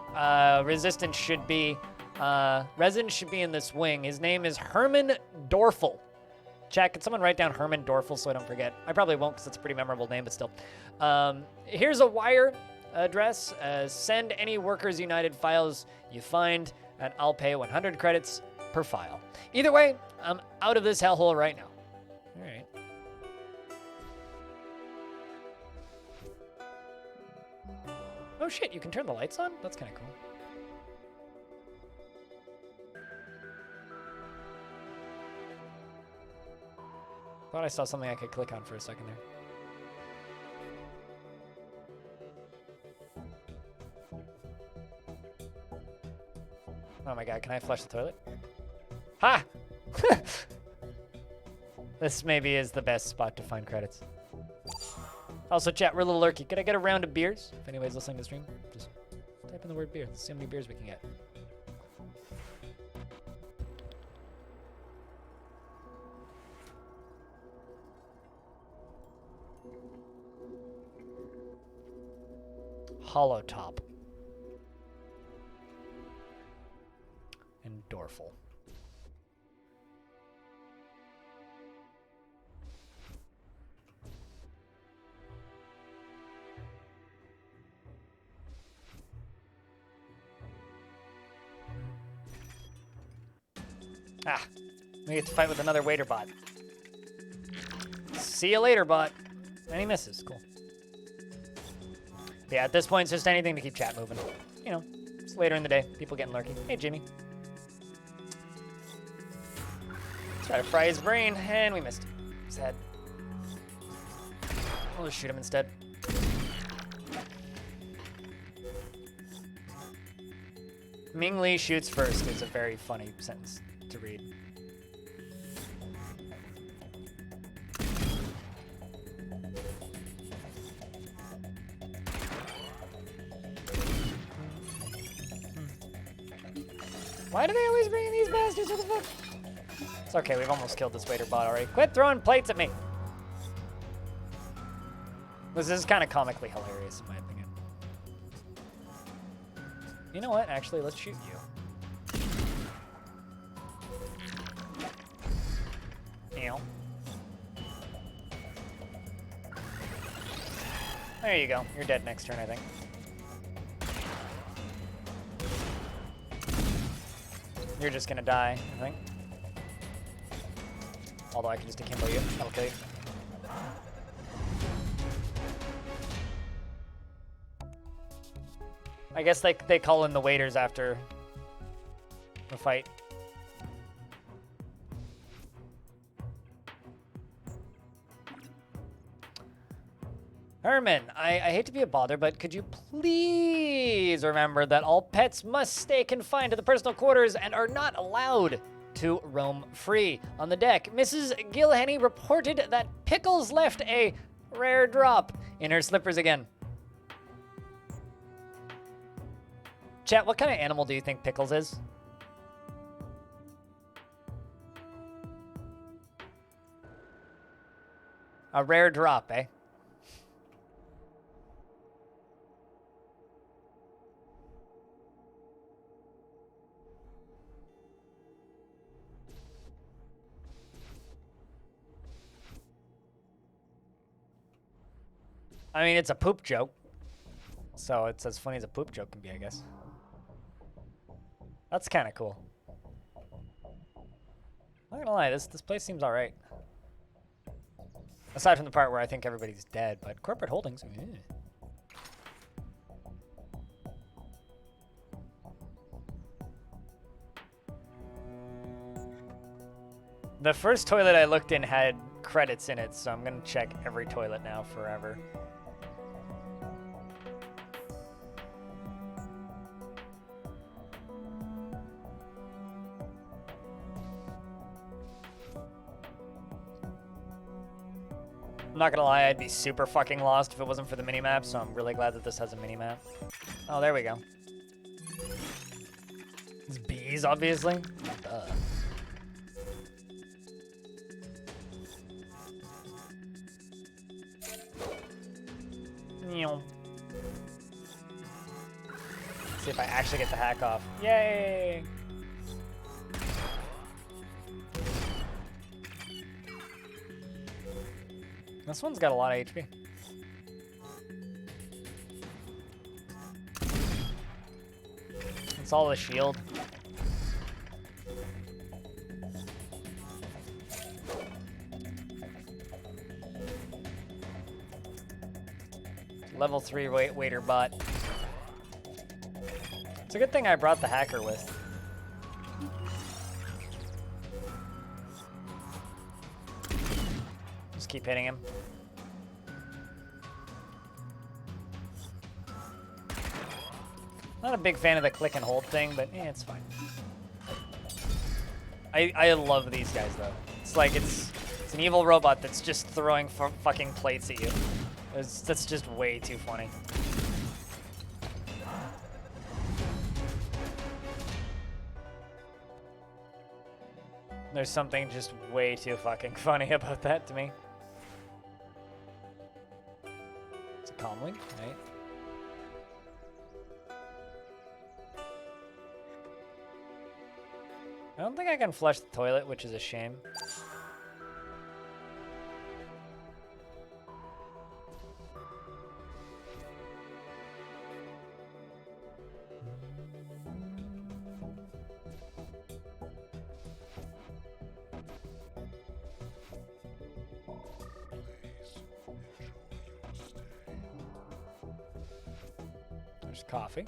residence should be in this wing. His name is Herman Dorfel. Chat, can someone write down Herman Dorfel so I don't forget? I probably won't because it's a pretty memorable name, but still. Here's a wire address. Send any Workers United files you find, and I'll pay 100 credits per file. Either way, I'm out of this hellhole right now. All right. Oh shit, you can turn the lights on? That's kind of cool. Thought I saw something I could click on for a second there. Oh my god, can I flush the toilet? Ha! This maybe is the best spot to find credits. Also, chat, we're a little lurky. Could I get a round of beers? If anybody's listening to the stream, just type in the word beer. Let's see how many beers we can get. Hollow top. And Dorful. Ah, we get to fight with another waiter bot. See you later, bot. And he misses. Cool. But yeah, at this point, it's just anything to keep chat moving. You know, it's later in the day. People getting lurky. Hey, Jimmy. Try to fry his brain, and we missed his head. We'll just shoot him instead. Ming Lee shoots first is a very funny sentence to read. Why do they always bring in these bastards? What the fuck? It's okay, we've almost killed this waiter bot already. Quit throwing plates at me! This is kind of comically hilarious in my opinion. You know what? Actually, let's shoot you. Ew. There you go. You're dead next turn, I think. You're just gonna die, I think. Although I can just akimbo you. That'll kill you. I guess they call in the waiters after the fight. Herman, I hate to be a bother, but could you please remember that all pets must stay confined to the personal quarters and are not allowed to roam free. On the deck, Mrs. Gilhenny reported that Pickles left a rare drop in her slippers again. Chat, what kind of animal do you think Pickles is? A rare drop, eh? I mean, it's a poop joke. So it's as funny as a poop joke can be, I guess. That's kind of cool. Not gonna lie, this place seems alright. Aside from the part where I think everybody's dead, but corporate holdings. The first toilet I looked in had credits in it, so I'm gonna check every toilet now forever. I'm not gonna lie, I'd be super fucking lost if it wasn't for the minimap, so I'm really glad that this has a minimap. Oh, there we go. It's bees, obviously. Duh. See if I actually get the hack off. Yay! This one's got a lot of HP. It's all the shield. Level 3 waiter bot. It's a good thing I brought the hacker with. Just keep hitting him. Not a big fan of the click and hold thing, but it's fine. I love these guys though. It's like it's an evil robot that's just throwing fucking plates at you. That's just way too funny. There's something just way too fucking funny about that to me. calmly, right? I don't think I can flush the toilet, which is a shame. There's coffee.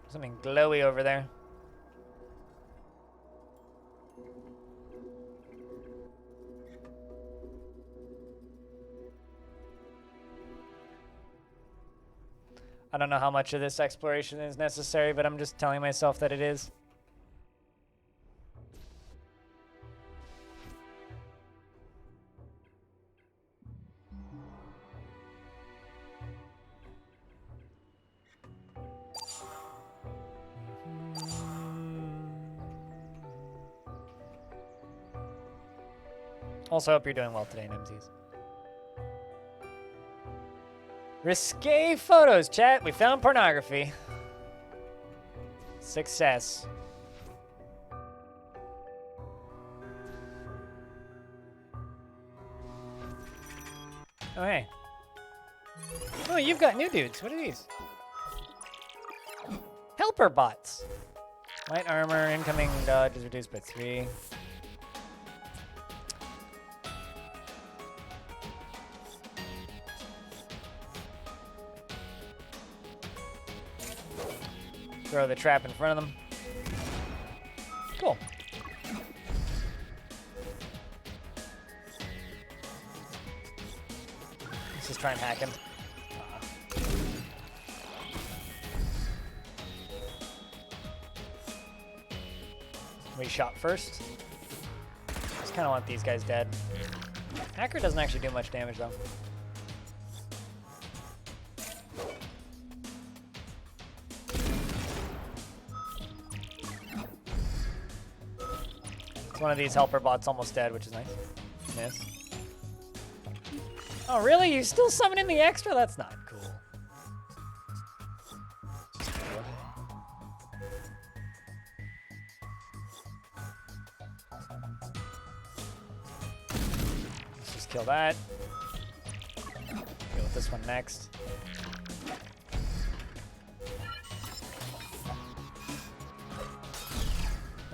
Something glowy over there. I don't know how much of this exploration is necessary, but I'm just telling myself that it is. Also, hope you're doing well today, NMZs. Risque photos, chat. We found pornography. Success. Oh, hey. Oh, you've got new dudes. What are these? Helper bots. Light armor, incoming dodge is reduced by 3. Throw the trap in front of them. Cool. Let's just try and hack him. We shot first. Just kind of want these guys dead. Hacker doesn't actually do much damage though. One of these helper bots almost dead, which is nice. Miss. Oh, really? You still summoning the extra? That's not cool. Let's just kill that. Deal with this one next.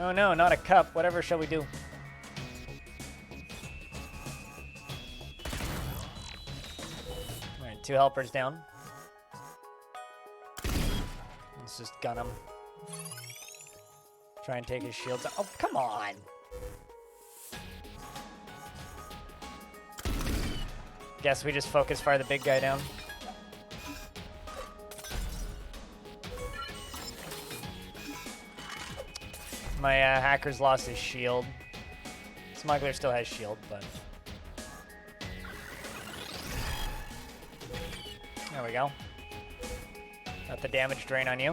Oh no, not a cup. Whatever shall we do? Alright, 2 helpers down. Let's just gun him. Try and take his shields out. Oh, come on! Guess we just focus fire the big guy down. My hacker's lost his shield. Smuggler still has shield, but... There we go. Got the damage drain on you.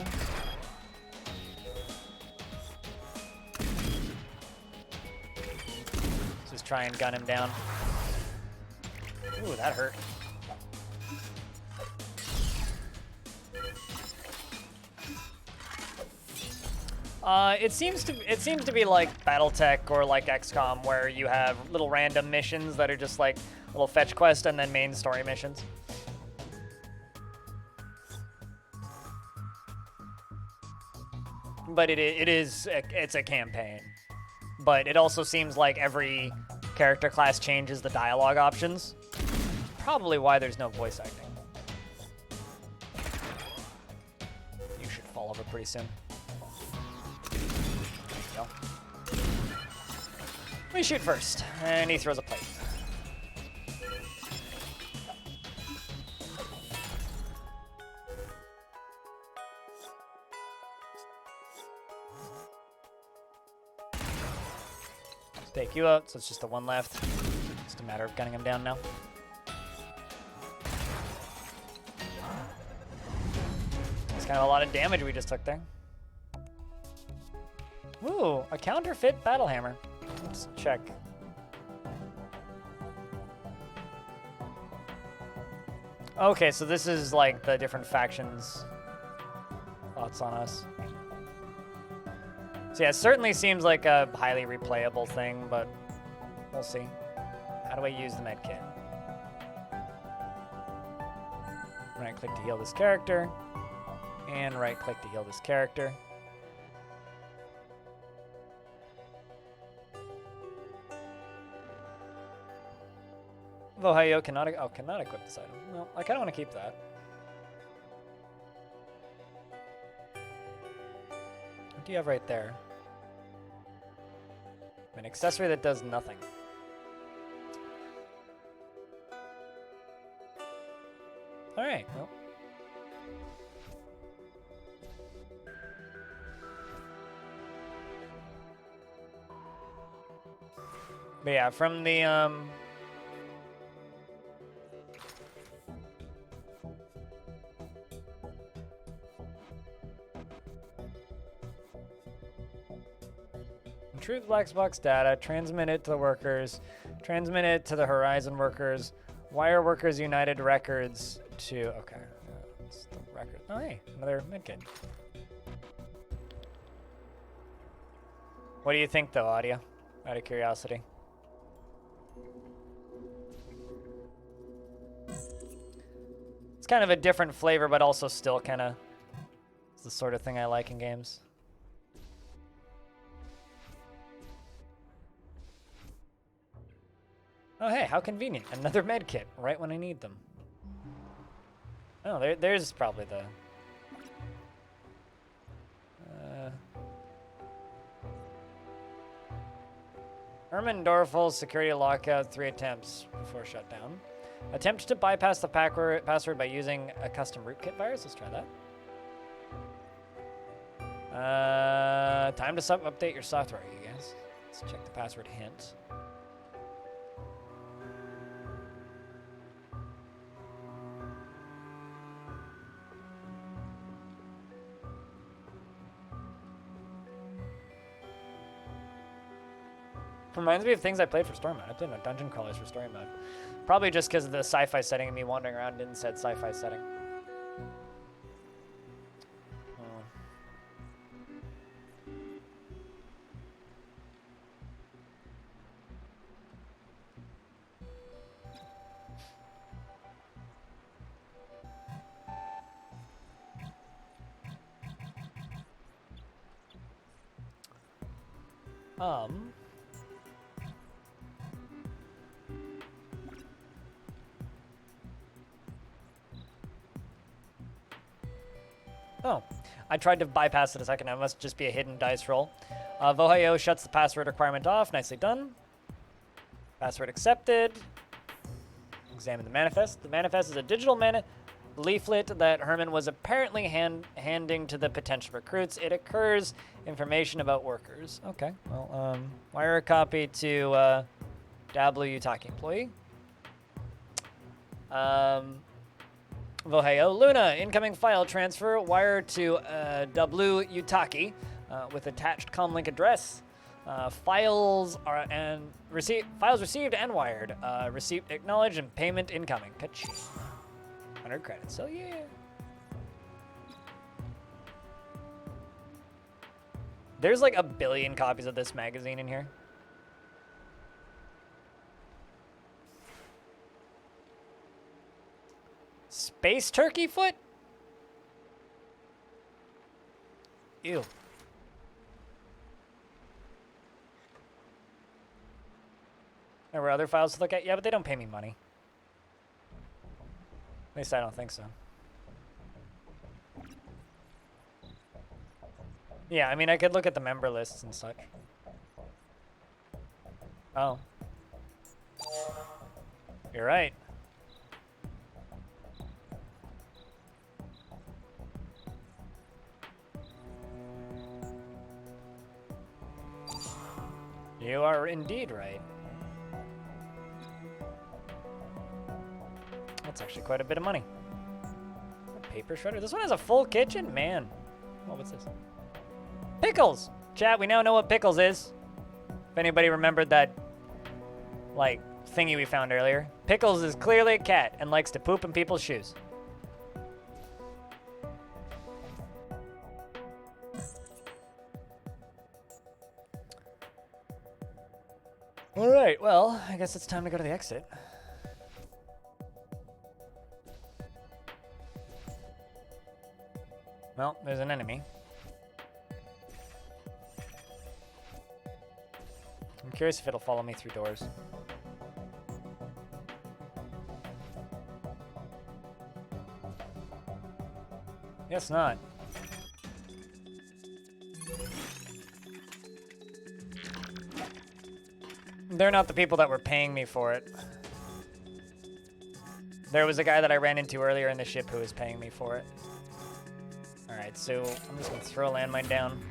Let's just try and gun him down. Ooh, that hurt. It seems to be like BattleTech or like XCOM, where you have little random missions that are just like little fetch quest and then main story missions. But it's a campaign. But it also seems like every character class changes the dialogue options. Probably why there's no voice acting. You should fall over pretty soon. Go. We shoot first, and he throws a plate. Let's take you out, so it's just the one left. Just a matter of gunning him down now. That's kind of a lot of damage we just took there. Ooh, a counterfeit battle hammer. Let's check. Okay, so this is like the different factions' thoughts on us. So yeah, it certainly seems like a highly replayable thing, but we'll see. How do I use the medkit? Right-click to heal this character, and right-click to heal this character. Vohayo cannot equip this item. Well, I kind of want to keep that. What do you have right there? An accessory that does nothing. All right, well. But yeah, from the retrieve the black box data, transmit it to the workers, transmit it to the Horizon workers, wire workers United records to, okay, it's the record. Oh, hey, another medkit. What do you think, though, Audio? Out of curiosity. It's kind of a different flavor, but also still kind of, it's the sort of thing I like in games. Oh, hey, how convenient. Another med kit right when I need them. Oh, there's probably the... Herman Dorfel's security lockout, 3 attempts before shutdown. Attempt to bypass the password by using a custom rootkit virus. Let's try that. Time to update your software, you guys. Let's check the password hint. Reminds me of things I played for story mode. I played no Dungeon Crawlers for story mode. Probably just because of the sci-fi setting and me wandering around didn't set sci-fi setting. Oh, I tried to bypass it a second. It must just be a hidden dice roll. Vohayo shuts the password requirement off. Nicely done. Password accepted. Examine the manifest. The manifest is a digital leaflet that Herman was apparently handing to the potential recruits. It occurs information about workers. Okay, well, wire a copy to W Utaki employee. Vohayo, Luna, incoming file transfer, wire to W Utaki with attached comlink address. Files received and wired. Receipt acknowledged and payment incoming. Ka-ching. 100 credits. So yeah. There's like 1 billion copies of this magazine in here. Space turkey foot? Ew. There were other files to look at? Yeah, but they don't pay me money. At least I don't think so. Yeah, I mean, I could look at the member lists and such. Oh. You're right. You are indeed right. That's actually quite a bit of money. A paper shredder? This one has a full kitchen? Man. Oh, what's this? Pickles! Chat, we now know what Pickles is. If anybody remembered that, like, thingy we found earlier. Pickles is clearly a cat and likes to poop in people's shoes. Alright, well, I guess it's time to go to the exit. Well, there's an enemy. I'm curious if it'll follow me through doors. Guess not. They're not the people that were paying me for it. There was a guy that I ran into earlier in the ship who was paying me for it. Alright, so I'm just going to throw a landmine down,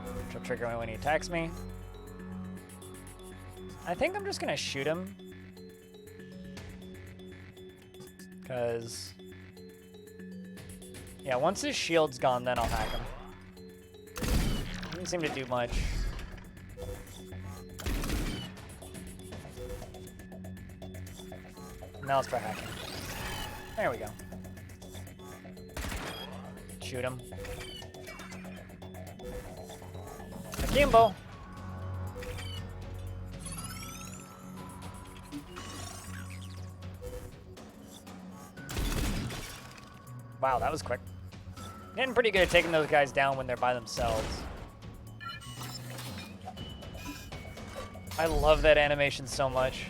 which will trigger when he attacks me. I think I'm just going to shoot him. Because... yeah, once his shield's gone, then I'll hack him. He doesn't seem to do much. Now let's try hacking. There we go. Shoot him. Akimbo! Wow, that was quick. Getting pretty good at taking those guys down when they're by themselves. I love that animation so much.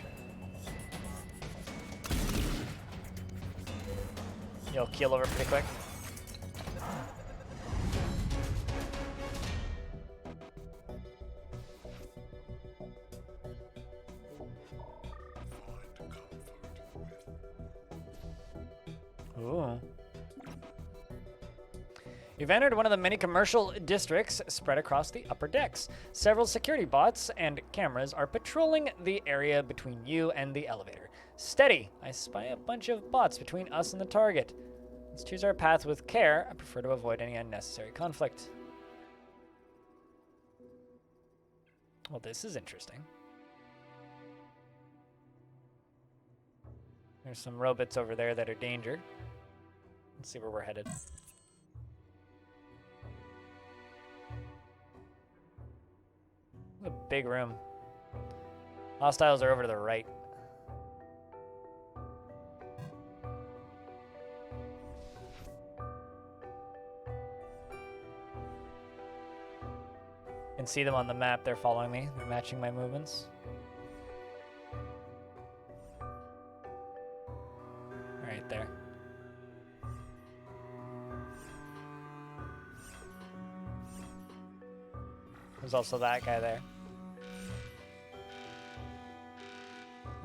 You'll keel over pretty quick. Ooh. You've entered one of the many commercial districts spread across the upper decks. Several security bots and cameras are patrolling the area between you and the elevator. Steady! I spy a bunch of bots between us and the target. Let's choose our path with care. I prefer to avoid any unnecessary conflict. Well, this is interesting. There's some robots over there that are danger. Let's see where we're headed. A big room. Hostiles are over to the right. I can see them on the map. They're following me. They're matching my movements. Right there. There's also that guy there.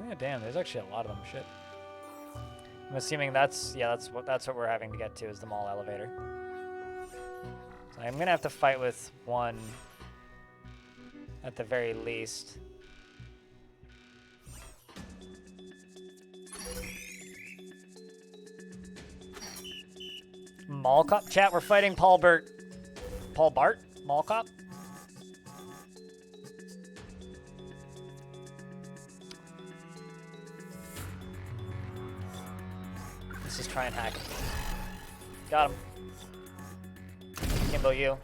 Yeah, damn, there's actually a lot of them. Shit. I'm assuming that's what we're having to get to is the mall elevator. So I'm gonna have to fight with one at the very least. Mall cop chat, we're fighting Paul Bart. Mall cop? Let's just try and hack him. Got him. Kimbo you.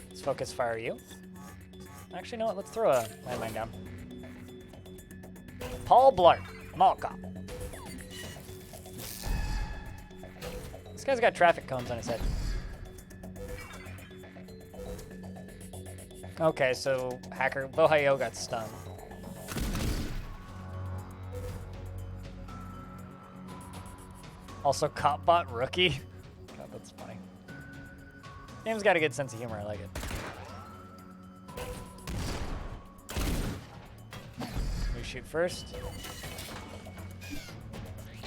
Let's focus fire you. Actually, you know what? Let's throw a landmine down. Paul Blart, mall cop. This guy's got traffic cones on his head. Okay, so hacker Bohayo got stunned. Also, Copbot rookie. God, that's funny. Game's got a good sense of humor. I like it. We shoot first.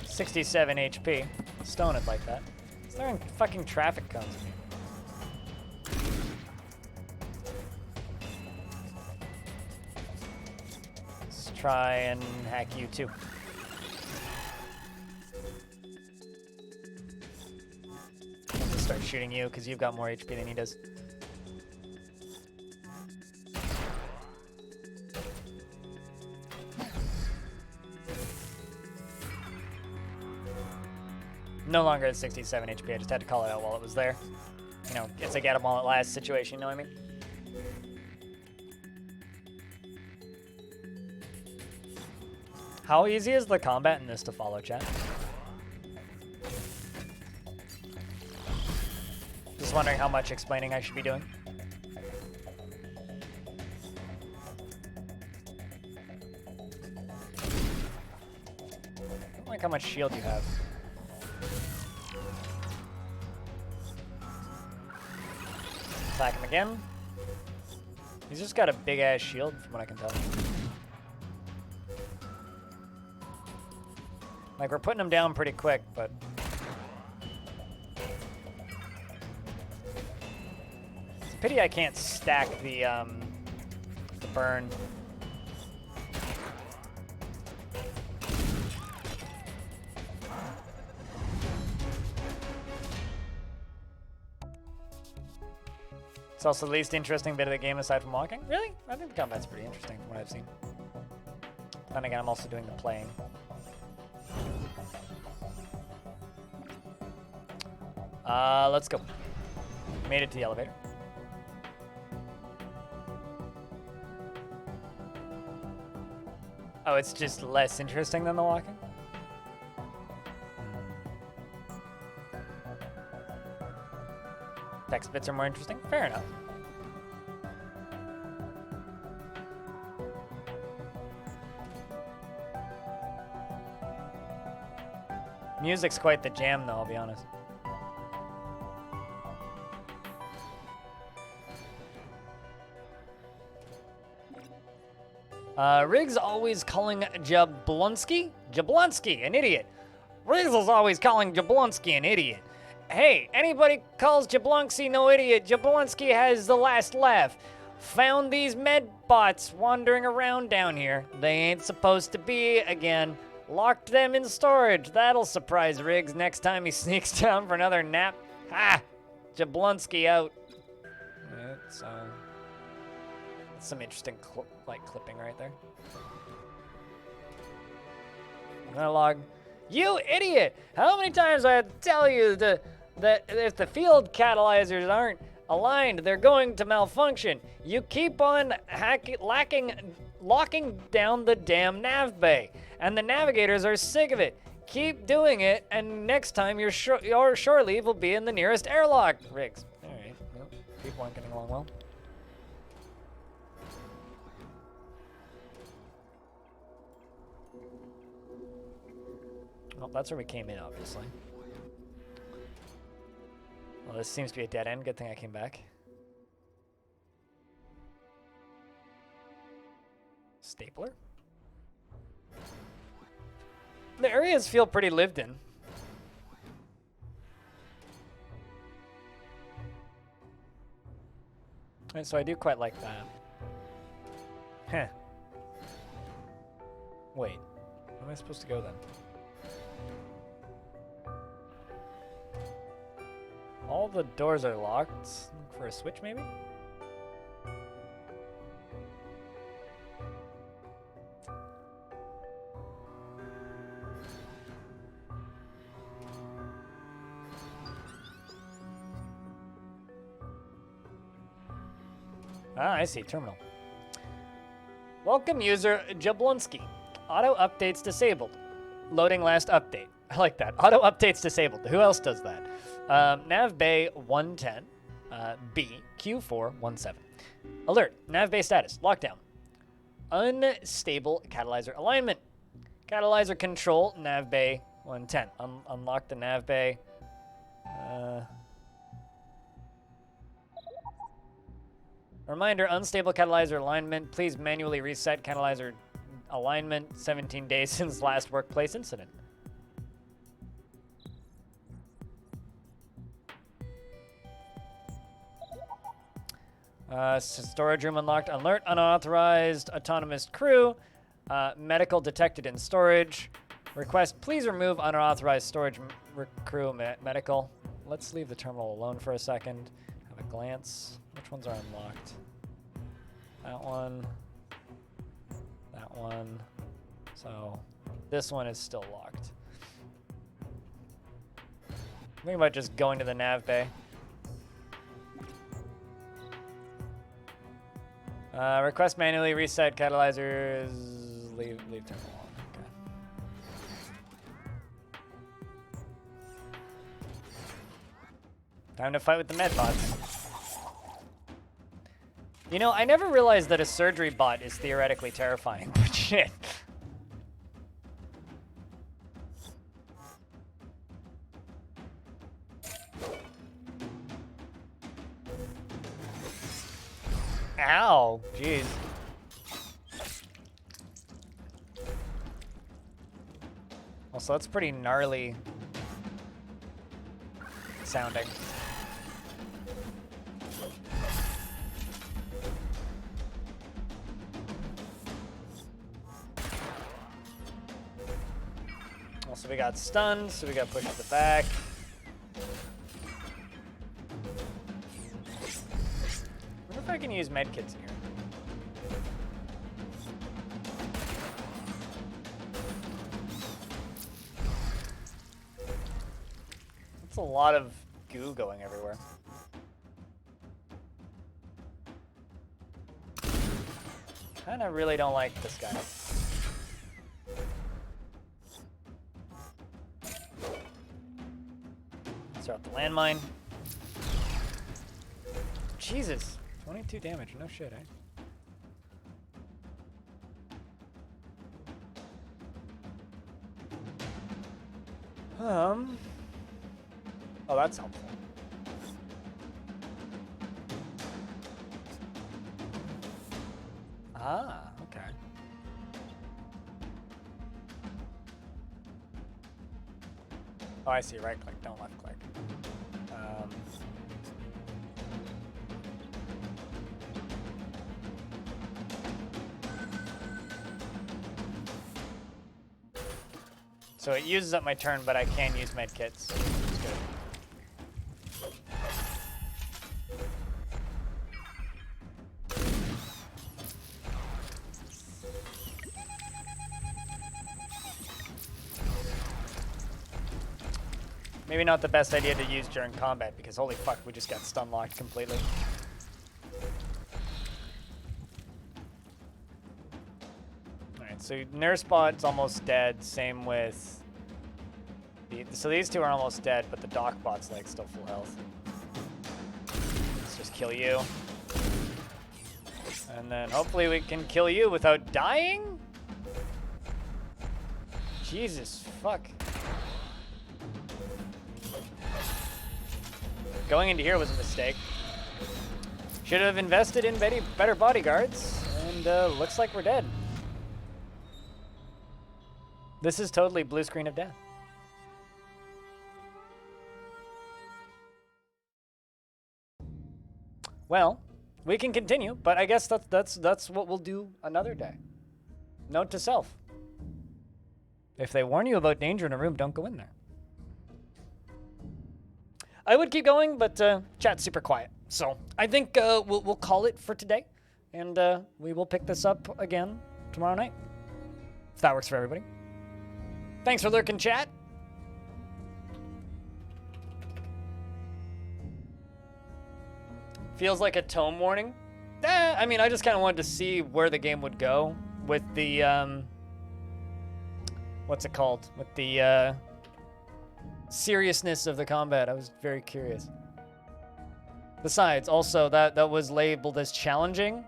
67 HP. Stone it like that. He's throwing fucking traffic cones at me. Let's try and hack you too. start shooting you because you've got more HP than he does. No longer at 67 HP. I just had to call it out while it was there. You know, it's a get 'em all at last situation, you know what I mean? How easy is the combat in this to follow, chat? Just wondering how much explaining I should be doing. I don't like how much shield you have. Attack him again. He's just got a big ass shield from what I can tell. Like, we're putting him down pretty quick, but... It's a pity I can't stack the burn. It's also the least interesting bit of the game aside from walking. Really? I think the combat's pretty interesting from what I've seen. Then again, I'm also doing the playing. Let's go. Made it to the elevator. Oh, it's just less interesting than the walking? Text bits are more interesting? Fair enough. Music's quite the jam, though, I'll be honest. Riggs always calling Jablonski an idiot. Riggs is always calling Jablonski an idiot. Hey, anybody calls Jablonski no idiot, Jablonski has the last laugh. Found these med bots wandering around down here. They ain't supposed to be again. Locked them in storage. That'll surprise Riggs next time he sneaks down for another nap. Ha! Jablonski out. It's some interesting clipping right there. Monologue. You idiot! How many times do I have to tell you that if the field catalyzers aren't aligned, they're going to malfunction? You keep on locking down the damn nav bay, and the navigators are sick of it. Keep doing it, and next time your shore leave will be in the nearest airlock. Riggs. All right. Well, people aren't getting along well. Well, that's where we came in, obviously. Well, this seems to be a dead end. Good thing I came back. Stapler? The areas feel pretty lived in. And so I do quite like that. Huh. Wait. Where am I supposed to go then? All the doors are locked. Look for a switch, maybe? Ah, I see. Terminal. Welcome, user Jablonski. Auto updates disabled. Loading last update. I like that. Auto updates disabled. Who else does that? Nav Bay 110, B, Q417. Alert, Nav Bay status, lockdown. Unstable catalyzer alignment. Catalyzer control, Nav Bay 110. Unlock the Nav Bay. Reminder, unstable catalyzer alignment. Please manually reset catalyzer alignment 17 days since last workplace incident. Storage room unlocked. Alert, unauthorized autonomous crew. Medical detected in storage. Request, please remove unauthorized storage crew medical. let's leave the terminal alone for a second. Have a glance. Which ones are unlocked? That one. That one. So this one is still locked. Think about just going to the nav bay. Request manually reset catalyzers. Leave terminal on. Okay. Time to fight with the medbots. You know, I never realized that a surgery bot is theoretically terrifying, but shit. Ow, jeez. Also, that's pretty gnarly sounding. Also, we got stunned, so we got pushed to the back. I wonder if I can use medkits here. That's a lot of goo going everywhere. Kinda really don't like this guy. Start the landmine. Jesus. 22 damage, no shit, eh? Oh, that's helpful. Ah, okay. Oh, I see. Right click, don't left click. So it uses up my turn, but I can use medkits. That's good. Maybe not the best idea to use during combat, because holy fuck, we just got stun locked completely. Alright, so nurse bot's almost dead, same with... So these two are almost dead, but the doc bot's like still full health. Let's just kill you. And then hopefully we can kill you without dying? Jesus, fuck. Going into here was a mistake. Should have invested in better bodyguards, and looks like we're dead. This is totally blue screen of death. Well, we can continue, but I guess that's what we'll do another day. Note to self. If they warn you about danger in a room, don't go in there. I would keep going, but chat's super quiet. So I think we'll call it for today, and we will pick this up again tomorrow night, if that works for everybody. Thanks for lurking, chat. Feels like a tome warning. I mean, I just kind of wanted to see where the game would go with the, what's it called? With the seriousness of the combat. I was very curious. Besides, also, that was labeled as challenging.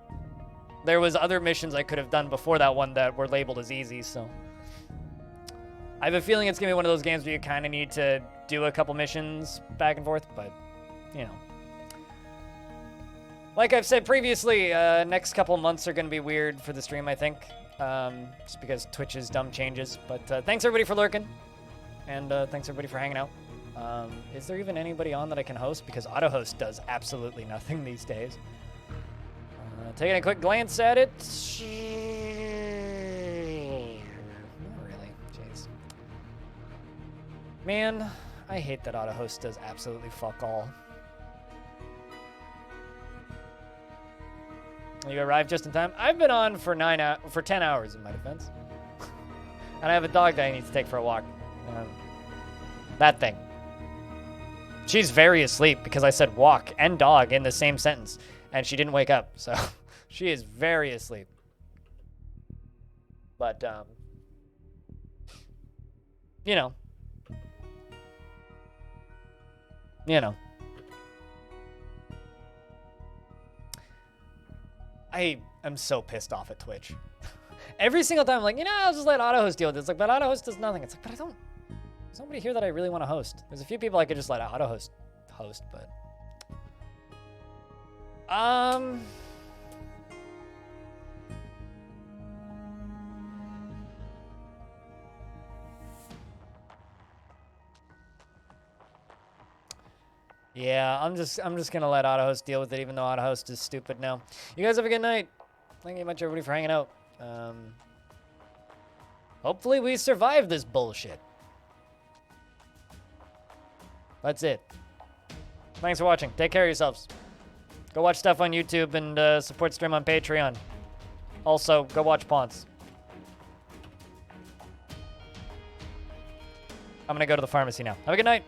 There was other missions I could have done before that one that were labeled as easy, so... I have a feeling it's going to be one of those games where you kind of need to do a couple missions back and forth, but, you know. Like I've said previously, next couple months are going to be weird for the stream, I think. Just because Twitch's dumb changes. But thanks everybody for lurking. And thanks everybody for hanging out. Is there even anybody on that I can host? Because auto-host does absolutely nothing these days. Taking a quick glance at it. Not really. Jeez. Man, I hate that AutoHost does absolutely fuck all. You arrived just in time. I've been on for 10 hours in my defense. And I have a dog that I need to take for a walk. That thing. She's very asleep because I said walk and dog in the same sentence. And she didn't wake up. So she is very asleep. But, you know. You know. I am so pissed off at Twitch. Every single time I'm like, you know, I'll just let AutoHost deal with it. It's like, but AutoHost does nothing. It's like, but I don't, there's nobody here that I really want to host. There's a few people I could just let AutoHost host, but. Yeah, I'm just gonna let AutoHost deal with it, even though AutoHost is stupid now. You guys have a good night. Thank you much, everybody, for hanging out. Hopefully we survive this bullshit. That's it. Thanks for watching. Take care of yourselves. Go watch stuff on YouTube and support stream on Patreon. Also, go watch Ponce. I'm gonna go to the pharmacy now. Have a good night.